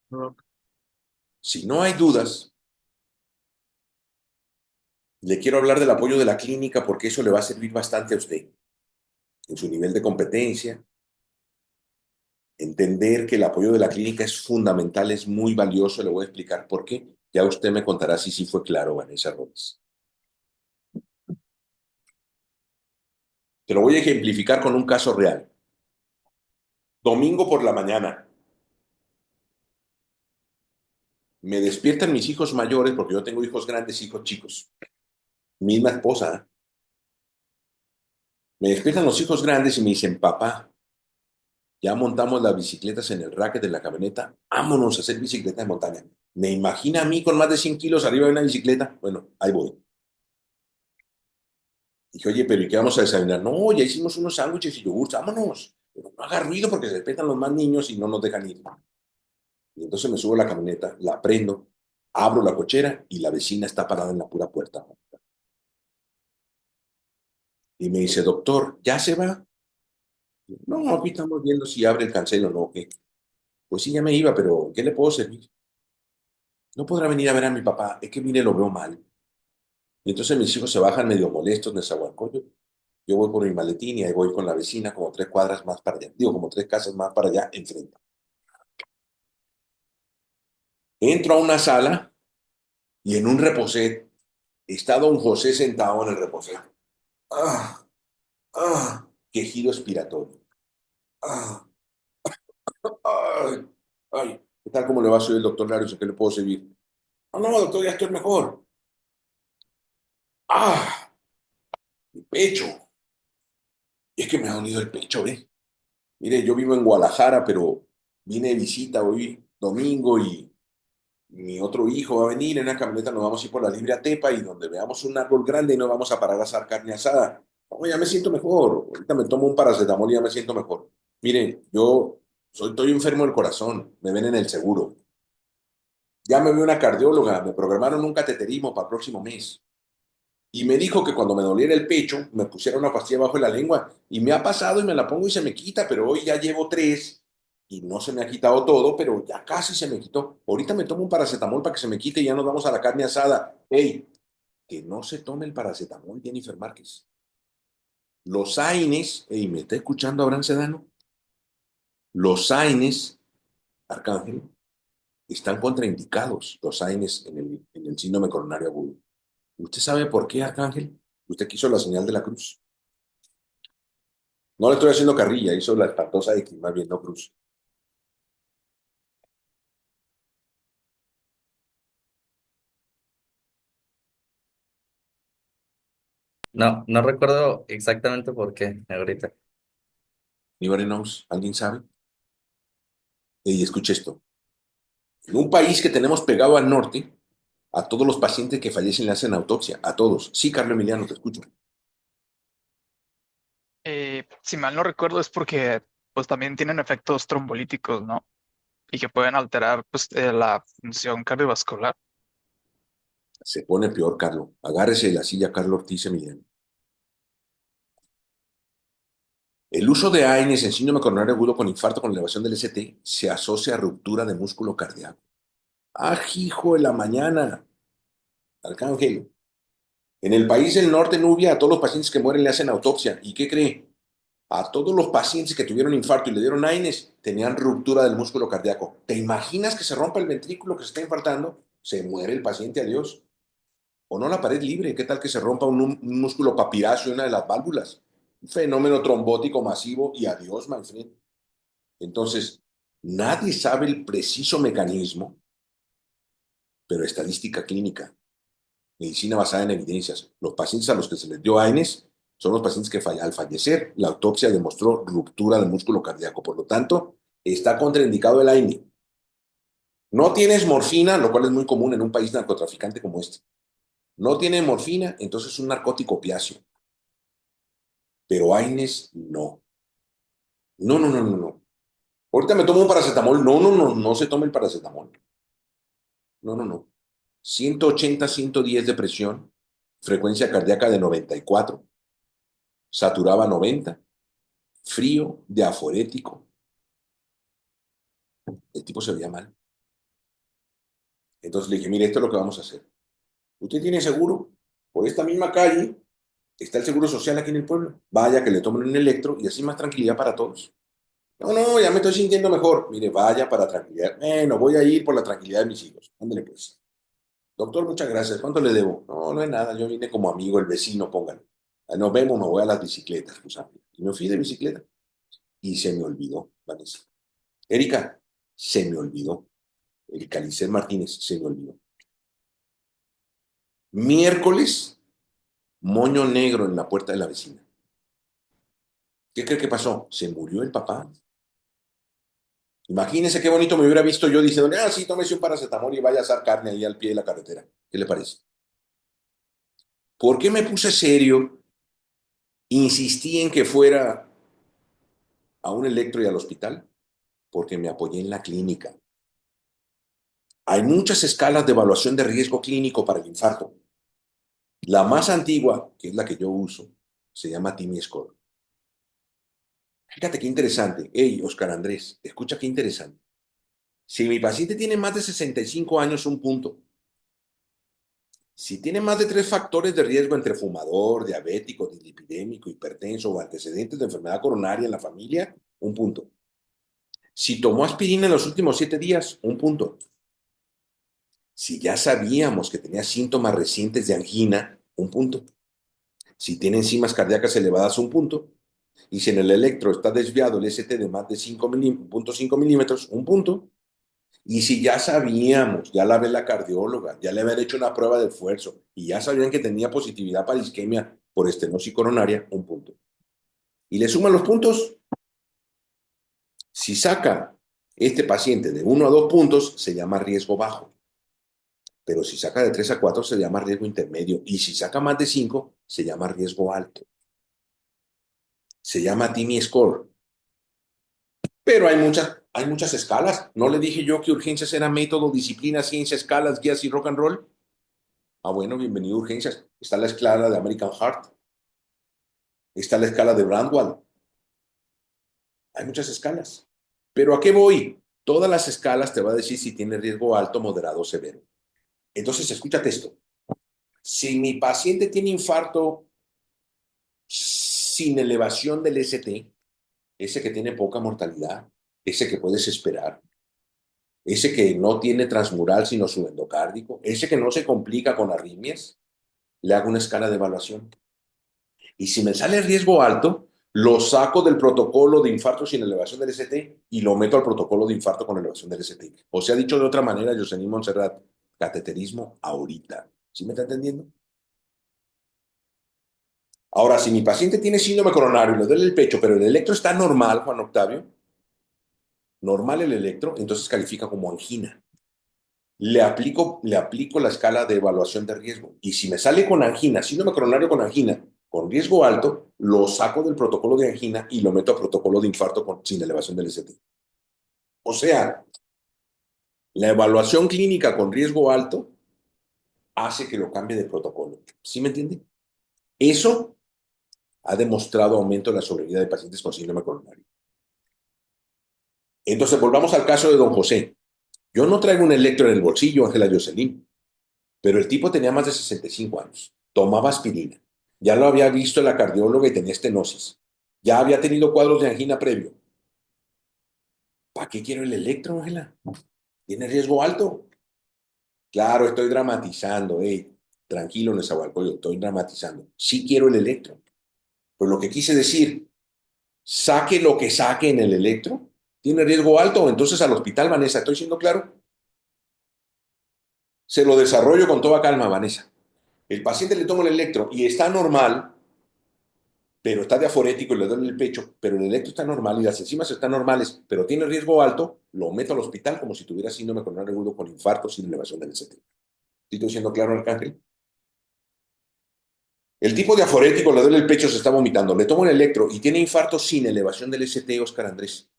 No. Si no hay dudas, le quiero hablar del apoyo de la clínica porque eso le va a servir bastante a usted en su nivel de competencia. Entender que el apoyo de la clínica es fundamental, es muy valioso. Le voy a explicar por qué. Ya usted me contará si sí fue claro, Vanessa Robles. Te lo voy a ejemplificar con un caso real. Domingo por la mañana. Me despiertan mis hijos mayores, porque yo tengo hijos grandes, hijos chicos. Misma esposa, ¿eh? Me despiertan los hijos grandes y me dicen, papá, ya montamos las bicicletas en el racket de la camioneta, vámonos a hacer bicicleta de montaña. ¿Me imagina a mí con más de 100 kilos arriba de una bicicleta? Bueno, ahí voy. Dije, oye, pero ¿y qué vamos a desayunar? No, ya hicimos unos sándwiches y yogurts, vámonos. Pero no haga ruido porque se despiertan los más niños y no nos dejan ir. Y entonces me subo a la camioneta, la prendo, abro la cochera y la vecina está parada en la pura puerta. Y me dice, doctor, ¿ya se va? No, aquí estamos viendo si abre el cancel o no. ¿Qué? Pues sí, ya me iba, pero ¿qué le puedo servir? No podrá venir a ver a mi papá, es que mire, lo veo mal. Y entonces mis hijos se bajan medio molestos, nezahualcóyotl. Yo voy por mi maletín y ahí voy con la vecina como 3 cuadras más para allá. Digo, como 3 casas más para allá, enfrente. Entro a una sala y en un reposet está don José sentado en el reposet. Ah, quejido expiratorio. Ah, ay, ay. ¿Qué tal? ¿Cómo le va? Soy el doctor Larios, ¿en qué le puedo servir? No, no, doctor, ya estoy mejor. Ah, mi pecho. Es que me ha dolido el pecho, ¿eh? Mire, yo vivo en Guadalajara, pero vine de visita hoy domingo y mi otro hijo va a venir en una camioneta, nos vamos a ir por la Libre a Tepa y donde veamos un árbol grande y nos vamos a parar a asar carne asada. Oye, ya me siento mejor. Ahorita me tomo un paracetamol y ya me siento mejor. Mire, estoy enfermo del corazón, me ven en el seguro. Ya me vi una cardióloga, me programaron un cateterismo para el próximo mes. Y me dijo que cuando me doliera el pecho, me pusiera una pastilla bajo la lengua. Y me ha pasado y me la pongo y se me quita, pero hoy ya llevo 3 y no se me ha quitado todo, pero ya casi se me quitó. Ahorita me tomo un paracetamol para que se me quite y ya nos vamos a la carne asada. ¡Ey! Que no se tome el paracetamol, Jennifer Márquez. Los AINES, ey, ¿me está escuchando Abraham Sedano? Los AINES, Arcángel, están contraindicados, los AINES en el síndrome coronario agudo. ¿Usted sabe por qué, Arcángel? Usted quiso la señal de la cruz. No le estoy haciendo carrilla, hizo la espantosa X, más bien, no cruz. No, no recuerdo exactamente por qué ahorita. Anybody knows? ¿Alguien sabe? Y escuche esto. En un país que tenemos pegado al norte, a todos los pacientes que fallecen le hacen autopsia, a todos. Sí, Carlos Emiliano, te escucho. Si mal no recuerdo es porque pues también tienen efectos trombolíticos, ¿no? Y que pueden alterar pues la función cardiovascular. Se pone peor, Carlos. Agárrese de la silla, Carlos Ortiz Emiliano. El uso de AINES en síndrome coronario agudo con infarto con elevación del ST se asocia a ruptura de músculo cardíaco. ¡Ah, hijo de la mañana! Arcángel. En el país del norte, Nubia, a todos los pacientes que mueren le hacen autopsia. ¿Y qué cree? A todos los pacientes que tuvieron infarto y le dieron AINES tenían ruptura del músculo cardíaco. ¿Te imaginas que se rompa el ventrículo que se está infartando? Se muere el paciente, adiós. O no la pared libre, ¿qué tal que se rompa un músculo papiráceo, una de las válvulas? Un fenómeno trombótico masivo y adiós, my friend. Entonces, nadie sabe el preciso mecanismo, pero estadística clínica, medicina basada en evidencias. Los pacientes a los que se les dio AINES son los pacientes que al fallecer la autopsia demostró ruptura del músculo cardíaco. Por lo tanto, está contraindicado el AINE. No tienes morfina, lo cual es muy común en un país narcotraficante como este. No tiene morfina, entonces es un narcótico opiáceo. Pero AINES no. No, no, no, no, no. Ahorita me tomo un paracetamol. No, no, no, no se tome el paracetamol. No, no, no. 180, 110 de presión, frecuencia cardíaca de 94, saturaba 90, frío, diaforético. El tipo se veía mal. Entonces le dije, mire, esto es lo que vamos a hacer. ¿Usted tiene seguro? Por esta misma calle está el seguro social aquí en el pueblo. Vaya que le tomen un electro y así más tranquilidad para todos. No, no, ya me estoy sintiendo mejor. Mire, vaya para tranquilidad. Bueno, voy a ir por la tranquilidad de mis hijos. Ándale pues. Doctor, muchas gracias. ¿Cuánto le debo? No, no es nada. Yo vine como amigo, el vecino, póngale. Nos vemos, me voy a las bicicletas, pues, y me fui de bicicleta. Y se me olvidó, Vanessa. Erika, se me olvidó. Erika Licer Martínez, se me olvidó. Miércoles, moño negro en la puerta de la vecina. ¿Qué cree que pasó? Se murió el papá. Imagínense qué bonito me hubiera visto yo diciendo, sí, tómese un paracetamol y vaya a asar carne ahí al pie de la carretera. ¿Qué le parece? ¿Por qué me puse serio? Insistí en que fuera a un electro y al hospital, porque me apoyé en la clínica. Hay muchas escalas de evaluación de riesgo clínico para el infarto. La más antigua, que es la que yo uso, se llama TIMI Score. Fíjate qué interesante. Hey, Oscar Andrés, escucha qué interesante. Si mi paciente tiene más de 65 años, un punto. Si tiene más de 3 factores de riesgo entre fumador, diabético, dislipidémico, hipertenso o antecedentes de enfermedad coronaria en la familia, un punto. Si tomó aspirina en los últimos 7 días, un punto. Si ya sabíamos que tenía síntomas recientes de angina, un punto. Si tiene enzimas cardíacas elevadas, un punto. Y si en el electro está desviado el ST de más de 5.5 milímetros, un punto. Y si ya sabíamos, ya la ve la cardióloga, ya le habían hecho una prueba de esfuerzo y ya sabían que tenía positividad para isquemia por estenosis coronaria, un punto. Y le suman los puntos. Si saca este paciente de 1 a 2 puntos, se llama riesgo bajo. Pero si saca de 3 a 4, se llama riesgo intermedio. Y si saca más de 5, se llama riesgo alto. Se llama TIMI score. Pero hay muchas escalas. ¿No le dije yo que urgencias era método, disciplina, ciencia, escalas, guías y rock and roll? Ah, bueno, bienvenido a urgencias. Está la escala de American Heart. Está la escala de Brandwell. Hay muchas escalas. ¿Pero a qué voy? Todas las escalas te va a decir si tiene riesgo alto, moderado o severo. Entonces, escúchate esto. Si mi paciente tiene infarto sin elevación del ST, ese que tiene poca mortalidad, ese que puedes esperar, ese que no tiene transmural sino subendocárdico, ese que no se complica con arritmias, le hago una escala de evaluación. Y si me sale riesgo alto, lo saco del protocolo de infarto sin elevación del ST y lo meto al protocolo de infarto con elevación del ST. O sea, dicho de otra manera, Jocelyn Montserrat, cateterismo ahorita. ¿Sí me está entendiendo? Ahora, si mi paciente tiene síndrome coronario y le duele el pecho, pero el electro está normal, Juan Octavio, normal el electro, entonces califica como angina. Le aplico la escala de evaluación de riesgo. Y si me sale con angina, síndrome coronario con angina, con riesgo alto, lo saco del protocolo de angina y lo meto a protocolo de infarto sin elevación del ST. O sea, la evaluación clínica con riesgo alto hace que lo cambie de protocolo. ¿Sí me entiende? Eso ha demostrado aumento en la sobrevida de pacientes con síndrome coronario. Entonces, volvamos al caso de don José. Yo no traigo un electro en el bolsillo, Ángela Jocelyn, pero el tipo tenía más de 65 años, tomaba aspirina, ya lo había visto en la cardióloga y tenía estenosis, ya había tenido cuadros de angina previo. ¿Para qué quiero el electro, Ángela? ¿Tiene riesgo alto? Claro, estoy dramatizando, tranquilo, Nezahualcóyotl, estoy dramatizando. Sí quiero el electro, pero lo que quise decir, saque lo que saque en el electro, tiene riesgo alto, entonces al hospital, Vanessa, ¿estoy siendo claro? Se lo desarrollo con toda calma, Vanessa. El paciente le toma el electro y está normal, pero está diaforético y le duele el pecho, pero el electro está normal y las enzimas están normales, pero tiene riesgo alto, lo meto al hospital como si tuviera síndrome coronario agudo con infarto sin elevación del ST. ¿Estoy siendo claro, Arcángel? El tipo diaforético le duele el pecho, se está vomitando, le tomo el electro y tiene infarto sin elevación del ST, Oscar Andrés,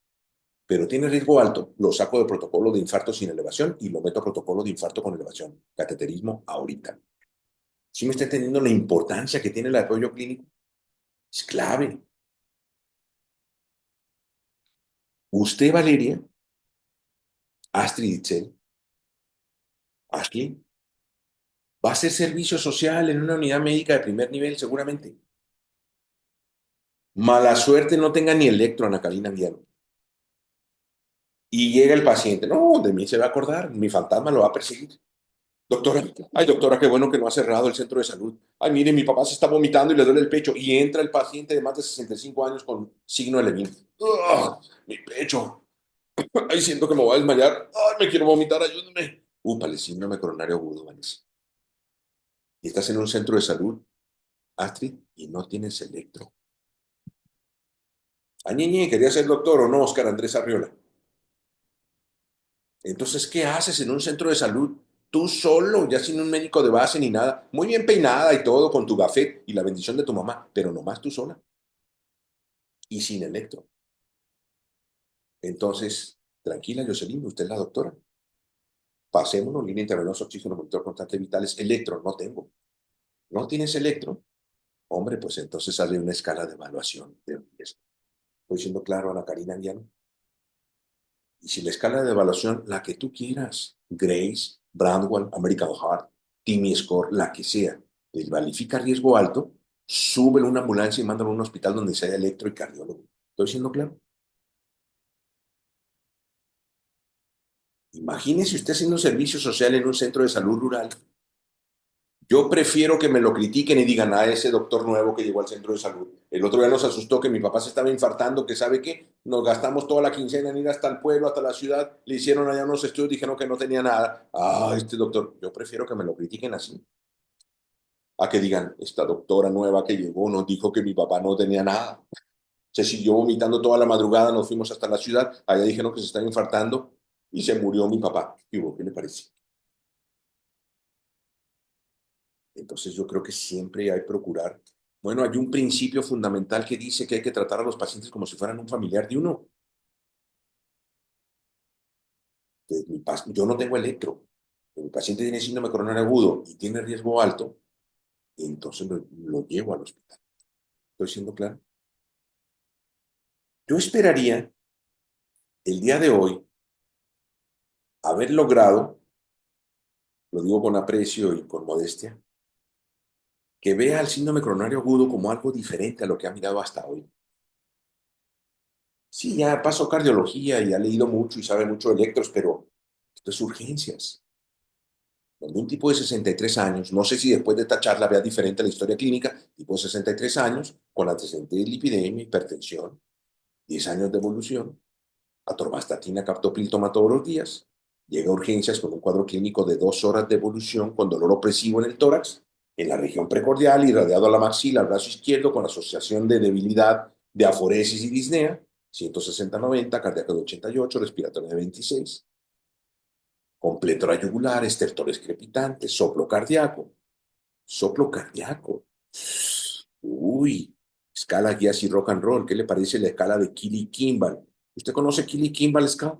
pero tiene riesgo alto, lo saco del protocolo de infarto sin elevación y lo meto a protocolo de infarto con elevación. Cateterismo ahorita. ¿Sí me está entendiendo la importancia que tiene el apoyo clínico? Es clave. Usted, Valeria, Astrid Itzel, Ashley, va a hacer servicio social en una unidad médica de primer nivel, seguramente. Mala suerte no tenga ni electro, Ana Karina Guiano. Y llega el paciente. No, de mí se va a acordar. Mi fantasma lo va a perseguir. Doctora, ay, doctora, qué bueno que no ha cerrado el centro de salud. Ay, mire, mi papá se está vomitando y le duele el pecho. Y entra el paciente de más de 65 años con signo de Levin. ¡Ugh! Mi pecho. Ay, siento que me voy a desmayar. Ay, me quiero vomitar, ayúdame. Úpale, síndrome coronario agudo, Vanessa. Y estás en un centro de salud, Astrid, y no tienes electro. Añeñe, ¿quería ser doctor o no, Oscar Andrés Arriola? Entonces, ¿qué haces en un centro de salud? Tú solo, ya sin un médico de base ni nada. Muy bien peinada y todo, con tu gafet y la bendición de tu mamá, pero nomás tú sola. Y sin electro. Entonces, tranquila, Jocelyn, usted es la doctora. Pasémonos, línea intravenosa, oxígeno, monitor constante vitales. Electro, no tengo. ¿No tienes electro? Hombre, pues entonces sale una escala de evaluación de riesgo. Estoy siendo claro, Ana Karina Anguiano. Y si la escala de evaluación, la que tú quieras, Grace, Brandwell, American Heart, TIMI Score, la que sea, te califica riesgo alto, súbelo a una ambulancia y mándalo a un hospital donde sea electro y cardiólogo. ¿Estoy siendo claro? Imagínese usted haciendo servicio social en un centro de salud rural. Yo prefiero que me lo critiquen y digan a ese doctor nuevo que llegó al centro de salud. El otro día nos asustó que mi papá se estaba infartando, que sabe que nos gastamos toda la quincena en ir hasta el pueblo, hasta la ciudad, le hicieron allá unos estudios, dijeron que no tenía nada. Ah, este doctor, yo prefiero que me lo critiquen así, a que digan, esta doctora nueva que llegó nos dijo que mi papá no tenía nada. Se siguió vomitando toda la madrugada, nos fuimos hasta la ciudad, allá dijeron que se estaba infartando y se murió mi papá. ¿Qué hubo? ¿Qué le parece? Entonces yo creo que siempre hay que procurar. Bueno, hay un principio fundamental que dice que hay que tratar a los pacientes como si fueran un familiar de uno. Yo no tengo electro. Mi paciente tiene síndrome coronario agudo y tiene riesgo alto, entonces lo llevo al hospital. ¿Estoy siendo claro? Yo esperaría el día de hoy haber logrado, lo digo con aprecio y con modestia, que vea el síndrome coronario agudo como algo diferente a lo que ha mirado hasta hoy. Sí, ya pasó cardiología y ha leído mucho y sabe mucho de electros, pero esto es urgencias. Donde un tipo de 63 años, no sé si después de esta charla vea diferente la historia clínica, tipo de 63 años, con antecedentes de lipidemia, hipertensión, 10 años de evolución, atorvastatina, captopril toma todos los días, llega a urgencias con un cuadro clínico de 2 horas de evolución con dolor opresivo en el tórax, en la región precordial, irradiado a la maxila, al brazo izquierdo, con asociación de debilidad, de aforesis y disnea, 160-90, cardíaco de 88, respiratorio de 26, con plétora yugular, estertores crepitantes, soplo cardíaco. Soplo cardíaco. Uy, escala guías y rock and roll. ¿Qué le parece la escala de Keely Kimball? ¿Usted conoce Keely Kimball Scale?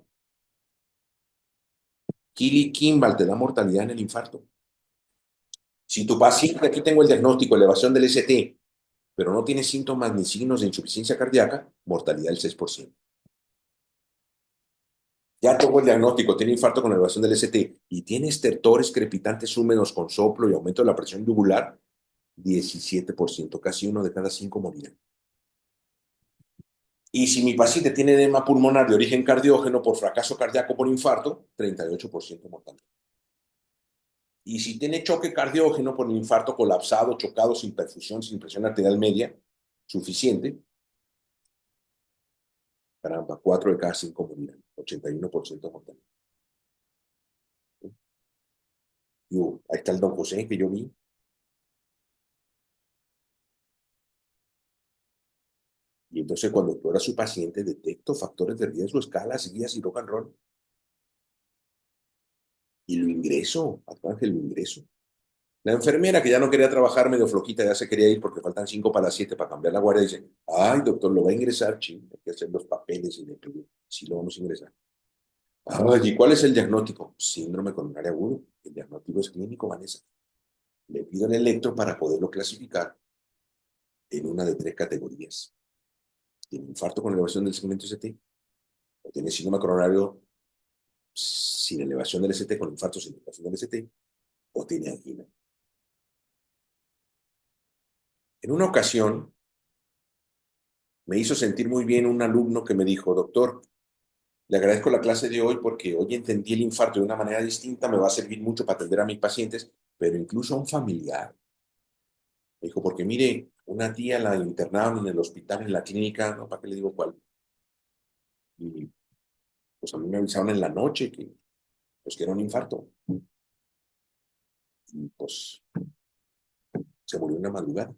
Keely Kimball te da mortalidad en el infarto. Si tu paciente, aquí tengo el diagnóstico, elevación del ST, pero no tiene síntomas ni signos de insuficiencia cardíaca, mortalidad del 6%. Ya tengo el diagnóstico, tiene infarto con elevación del ST y tiene estertores crepitantes húmedos con soplo y aumento de la presión yugular, 17%, casi 1 de cada 5 morirá. Y si mi paciente tiene edema pulmonar de origen cardiógeno por fracaso cardíaco por infarto, 38% mortalidad. Y si tiene choque cardiógeno por infarto colapsado, chocado, sin perfusión, sin presión arterial media, suficiente, caramba, 4 de cada 5 morirán, 81% mortalidad. Ahí está el don José que yo vi. Y entonces cuando explora a su paciente, detecto factores de riesgo, escalas, guías y rock and roll. Y lo ingreso, Arcángel, lo ingreso. La enfermera, que ya no quería trabajar, medio flojita, ya se quería ir porque faltan 5 para las 7 para cambiar la guardia, dice, ay, doctor, lo va a ingresar, ching, hay que hacer los papeles y le pido, sí lo vamos a ingresar. Ay, ¿y cuál es el diagnóstico? Síndrome coronario agudo. El diagnóstico es clínico, Vanessa. Le pido el electro para poderlo clasificar en una de 3 categorías. ¿Tiene infarto con elevación del segmento ST? ¿O tiene síndrome coronario sin elevación del ST, con infarto sin elevación del ST? ¿O tiene angina? En una ocasión, me hizo sentir muy bien un alumno que me dijo, doctor, le agradezco la clase de hoy porque hoy entendí el infarto de una manera distinta, me va a servir mucho para atender a mis pacientes, pero incluso a un familiar. Me dijo, porque mire, una tía la internaron en el hospital, en la clínica, no para qué le digo cuál. Y pues a mí me avisaron en la noche que era un infarto. Y pues se murió en la madrugada.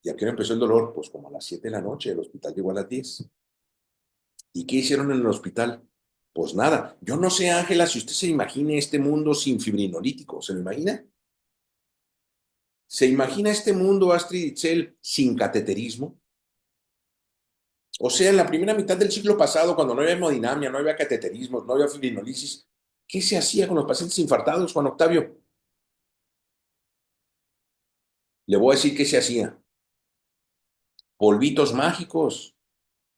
¿Y a qué hora empezó el dolor? Pues como a las 7 de la noche, el hospital llegó a las 10. ¿Y qué hicieron en el hospital? Pues nada. Yo no sé, Ángela, si usted se imagine este mundo sin fibrinolítico, ¿se lo imagina? ¿Se imagina este mundo, Astrid Itzel, sin cateterismo? O sea, en la primera mitad del siglo pasado, cuando no había hemodinamia, no había cateterismo, no había fibrinolisis, ¿qué se hacía con los pacientes infartados, Juan Octavio? Le voy a decir qué se hacía. Polvitos mágicos,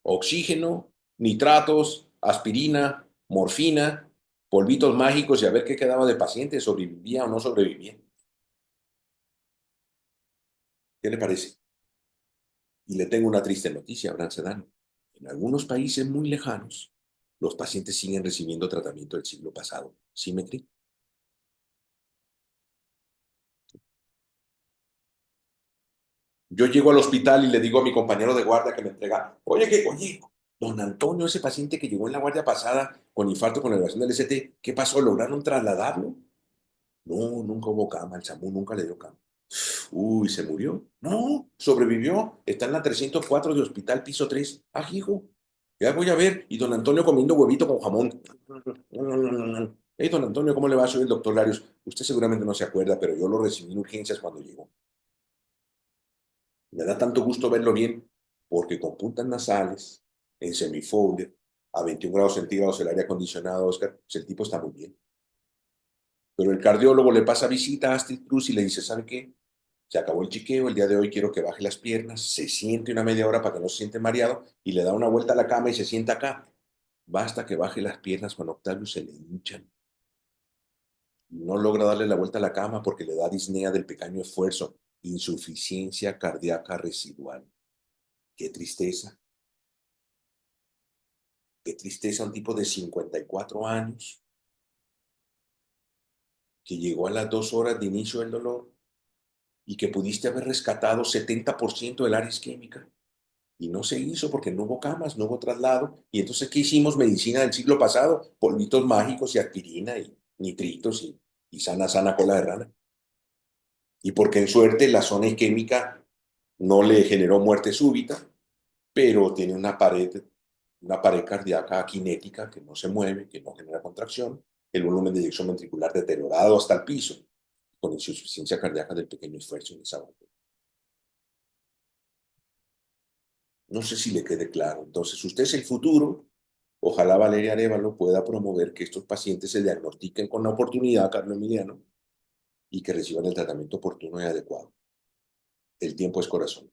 oxígeno, nitratos, aspirina, morfina, polvitos mágicos y a ver qué quedaba de paciente, sobrevivía o no sobrevivía. ¿Qué le parece? Y le tengo una triste noticia, Abraham Sedano. En algunos países muy lejanos, los pacientes siguen recibiendo tratamiento del siglo pasado. ¿Sí me cree? Yo llego al hospital y le digo a mi compañero de guardia que me entrega, oye, don Antonio, ese paciente que llegó en la guardia pasada con infarto con elevación del ST, ¿qué pasó? ¿Lograron trasladarlo? No, nunca hubo cama, el SAMU nunca le dio cama. Uy, ¿se murió? No, sobrevivió. Está en la 304 de hospital, piso 3. Ah, hijo, ya voy a ver. Y don Antonio comiendo huevito con jamón. Hey, don Antonio, ¿cómo le va? Soy el doctor Larios. Usted seguramente no se acuerda, pero yo lo recibí en urgencias cuando llegó. Me da tanto gusto verlo bien, porque con puntas nasales, en semifolio, a 21 grados centígrados el aire acondicionado, Oscar, pues el tipo está muy bien. Pero el cardiólogo le pasa visita a Astrid Cruz y le dice, ¿sabe qué? Se acabó el chiqueo, el día de hoy quiero que baje las piernas, se siente una media hora para que no se siente mareado y le da una vuelta a la cama y se sienta acá. Basta que baje las piernas, Juan Octavio, se le hinchan. No logra darle la vuelta a la cama porque le da disnea del pequeño esfuerzo, insuficiencia cardíaca residual. Qué tristeza. Qué tristeza un tipo de 54 años que llegó a las 2 horas de inicio del dolor y que pudiste haber rescatado 70% del área isquémica. Y no se hizo porque no hubo camas, no hubo traslado. Y entonces, ¿qué hicimos? Medicina del siglo pasado, polvitos mágicos y aspirina y nitritos y sana cola de rana. Y porque en suerte la zona isquémica no le generó muerte súbita, pero tiene una pared cardíaca cinética que no se mueve, que no genera contracción, el volumen de eyección ventricular deteriorado hasta el piso, con insuficiencia cardíaca del pequeño esfuerzo en esa banda. No sé si le quede claro. Entonces, usted es el futuro. Ojalá Valeria Arévalo pueda promover que estos pacientes se diagnostiquen con la oportunidad, Carlos Emiliano, y que reciban el tratamiento oportuno y adecuado. El tiempo es corazón.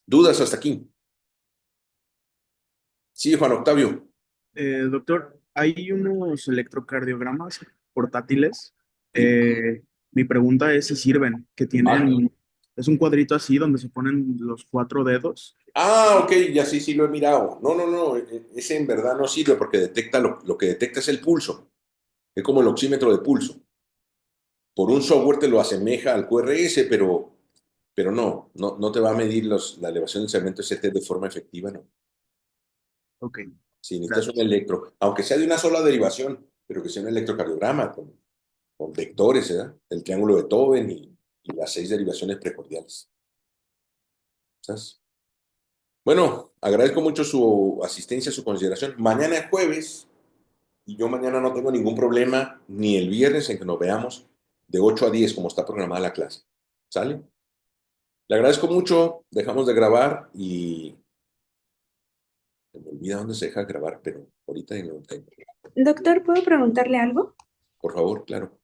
¿Dudas hasta aquí? Sí, Juan Octavio. Doctor, hay unos electrocardiogramas portátiles. Sí. Mi pregunta es si sirven, que tienen, es un cuadrito así donde se ponen los 4 dedos. Ah, ok, ya sí lo he mirado. No, ese en verdad no sirve porque detecta lo que detecta es el pulso. Es como el oxímetro de pulso. Por un software te lo asemeja al QRS, pero no te va a medir la elevación del segmento ST de forma efectiva, no. Ok, Si necesitas un gracias. electro, aunque sea de una sola derivación, pero que sea un electrocardiograma con vectores, ¿verdad? El triángulo de Toven y las 6 derivaciones precordiales. ¿Sabes? Bueno, agradezco mucho su asistencia, su consideración. Mañana es jueves y yo mañana no tengo ningún problema, ni el viernes en que nos veamos de 8 a 10 como está programada la clase. ¿Sale? Le agradezco mucho, dejamos de grabar y se me olvida dónde se deja grabar, pero ahorita no tengo. Doctor, ¿puedo preguntarle algo? Por favor, claro.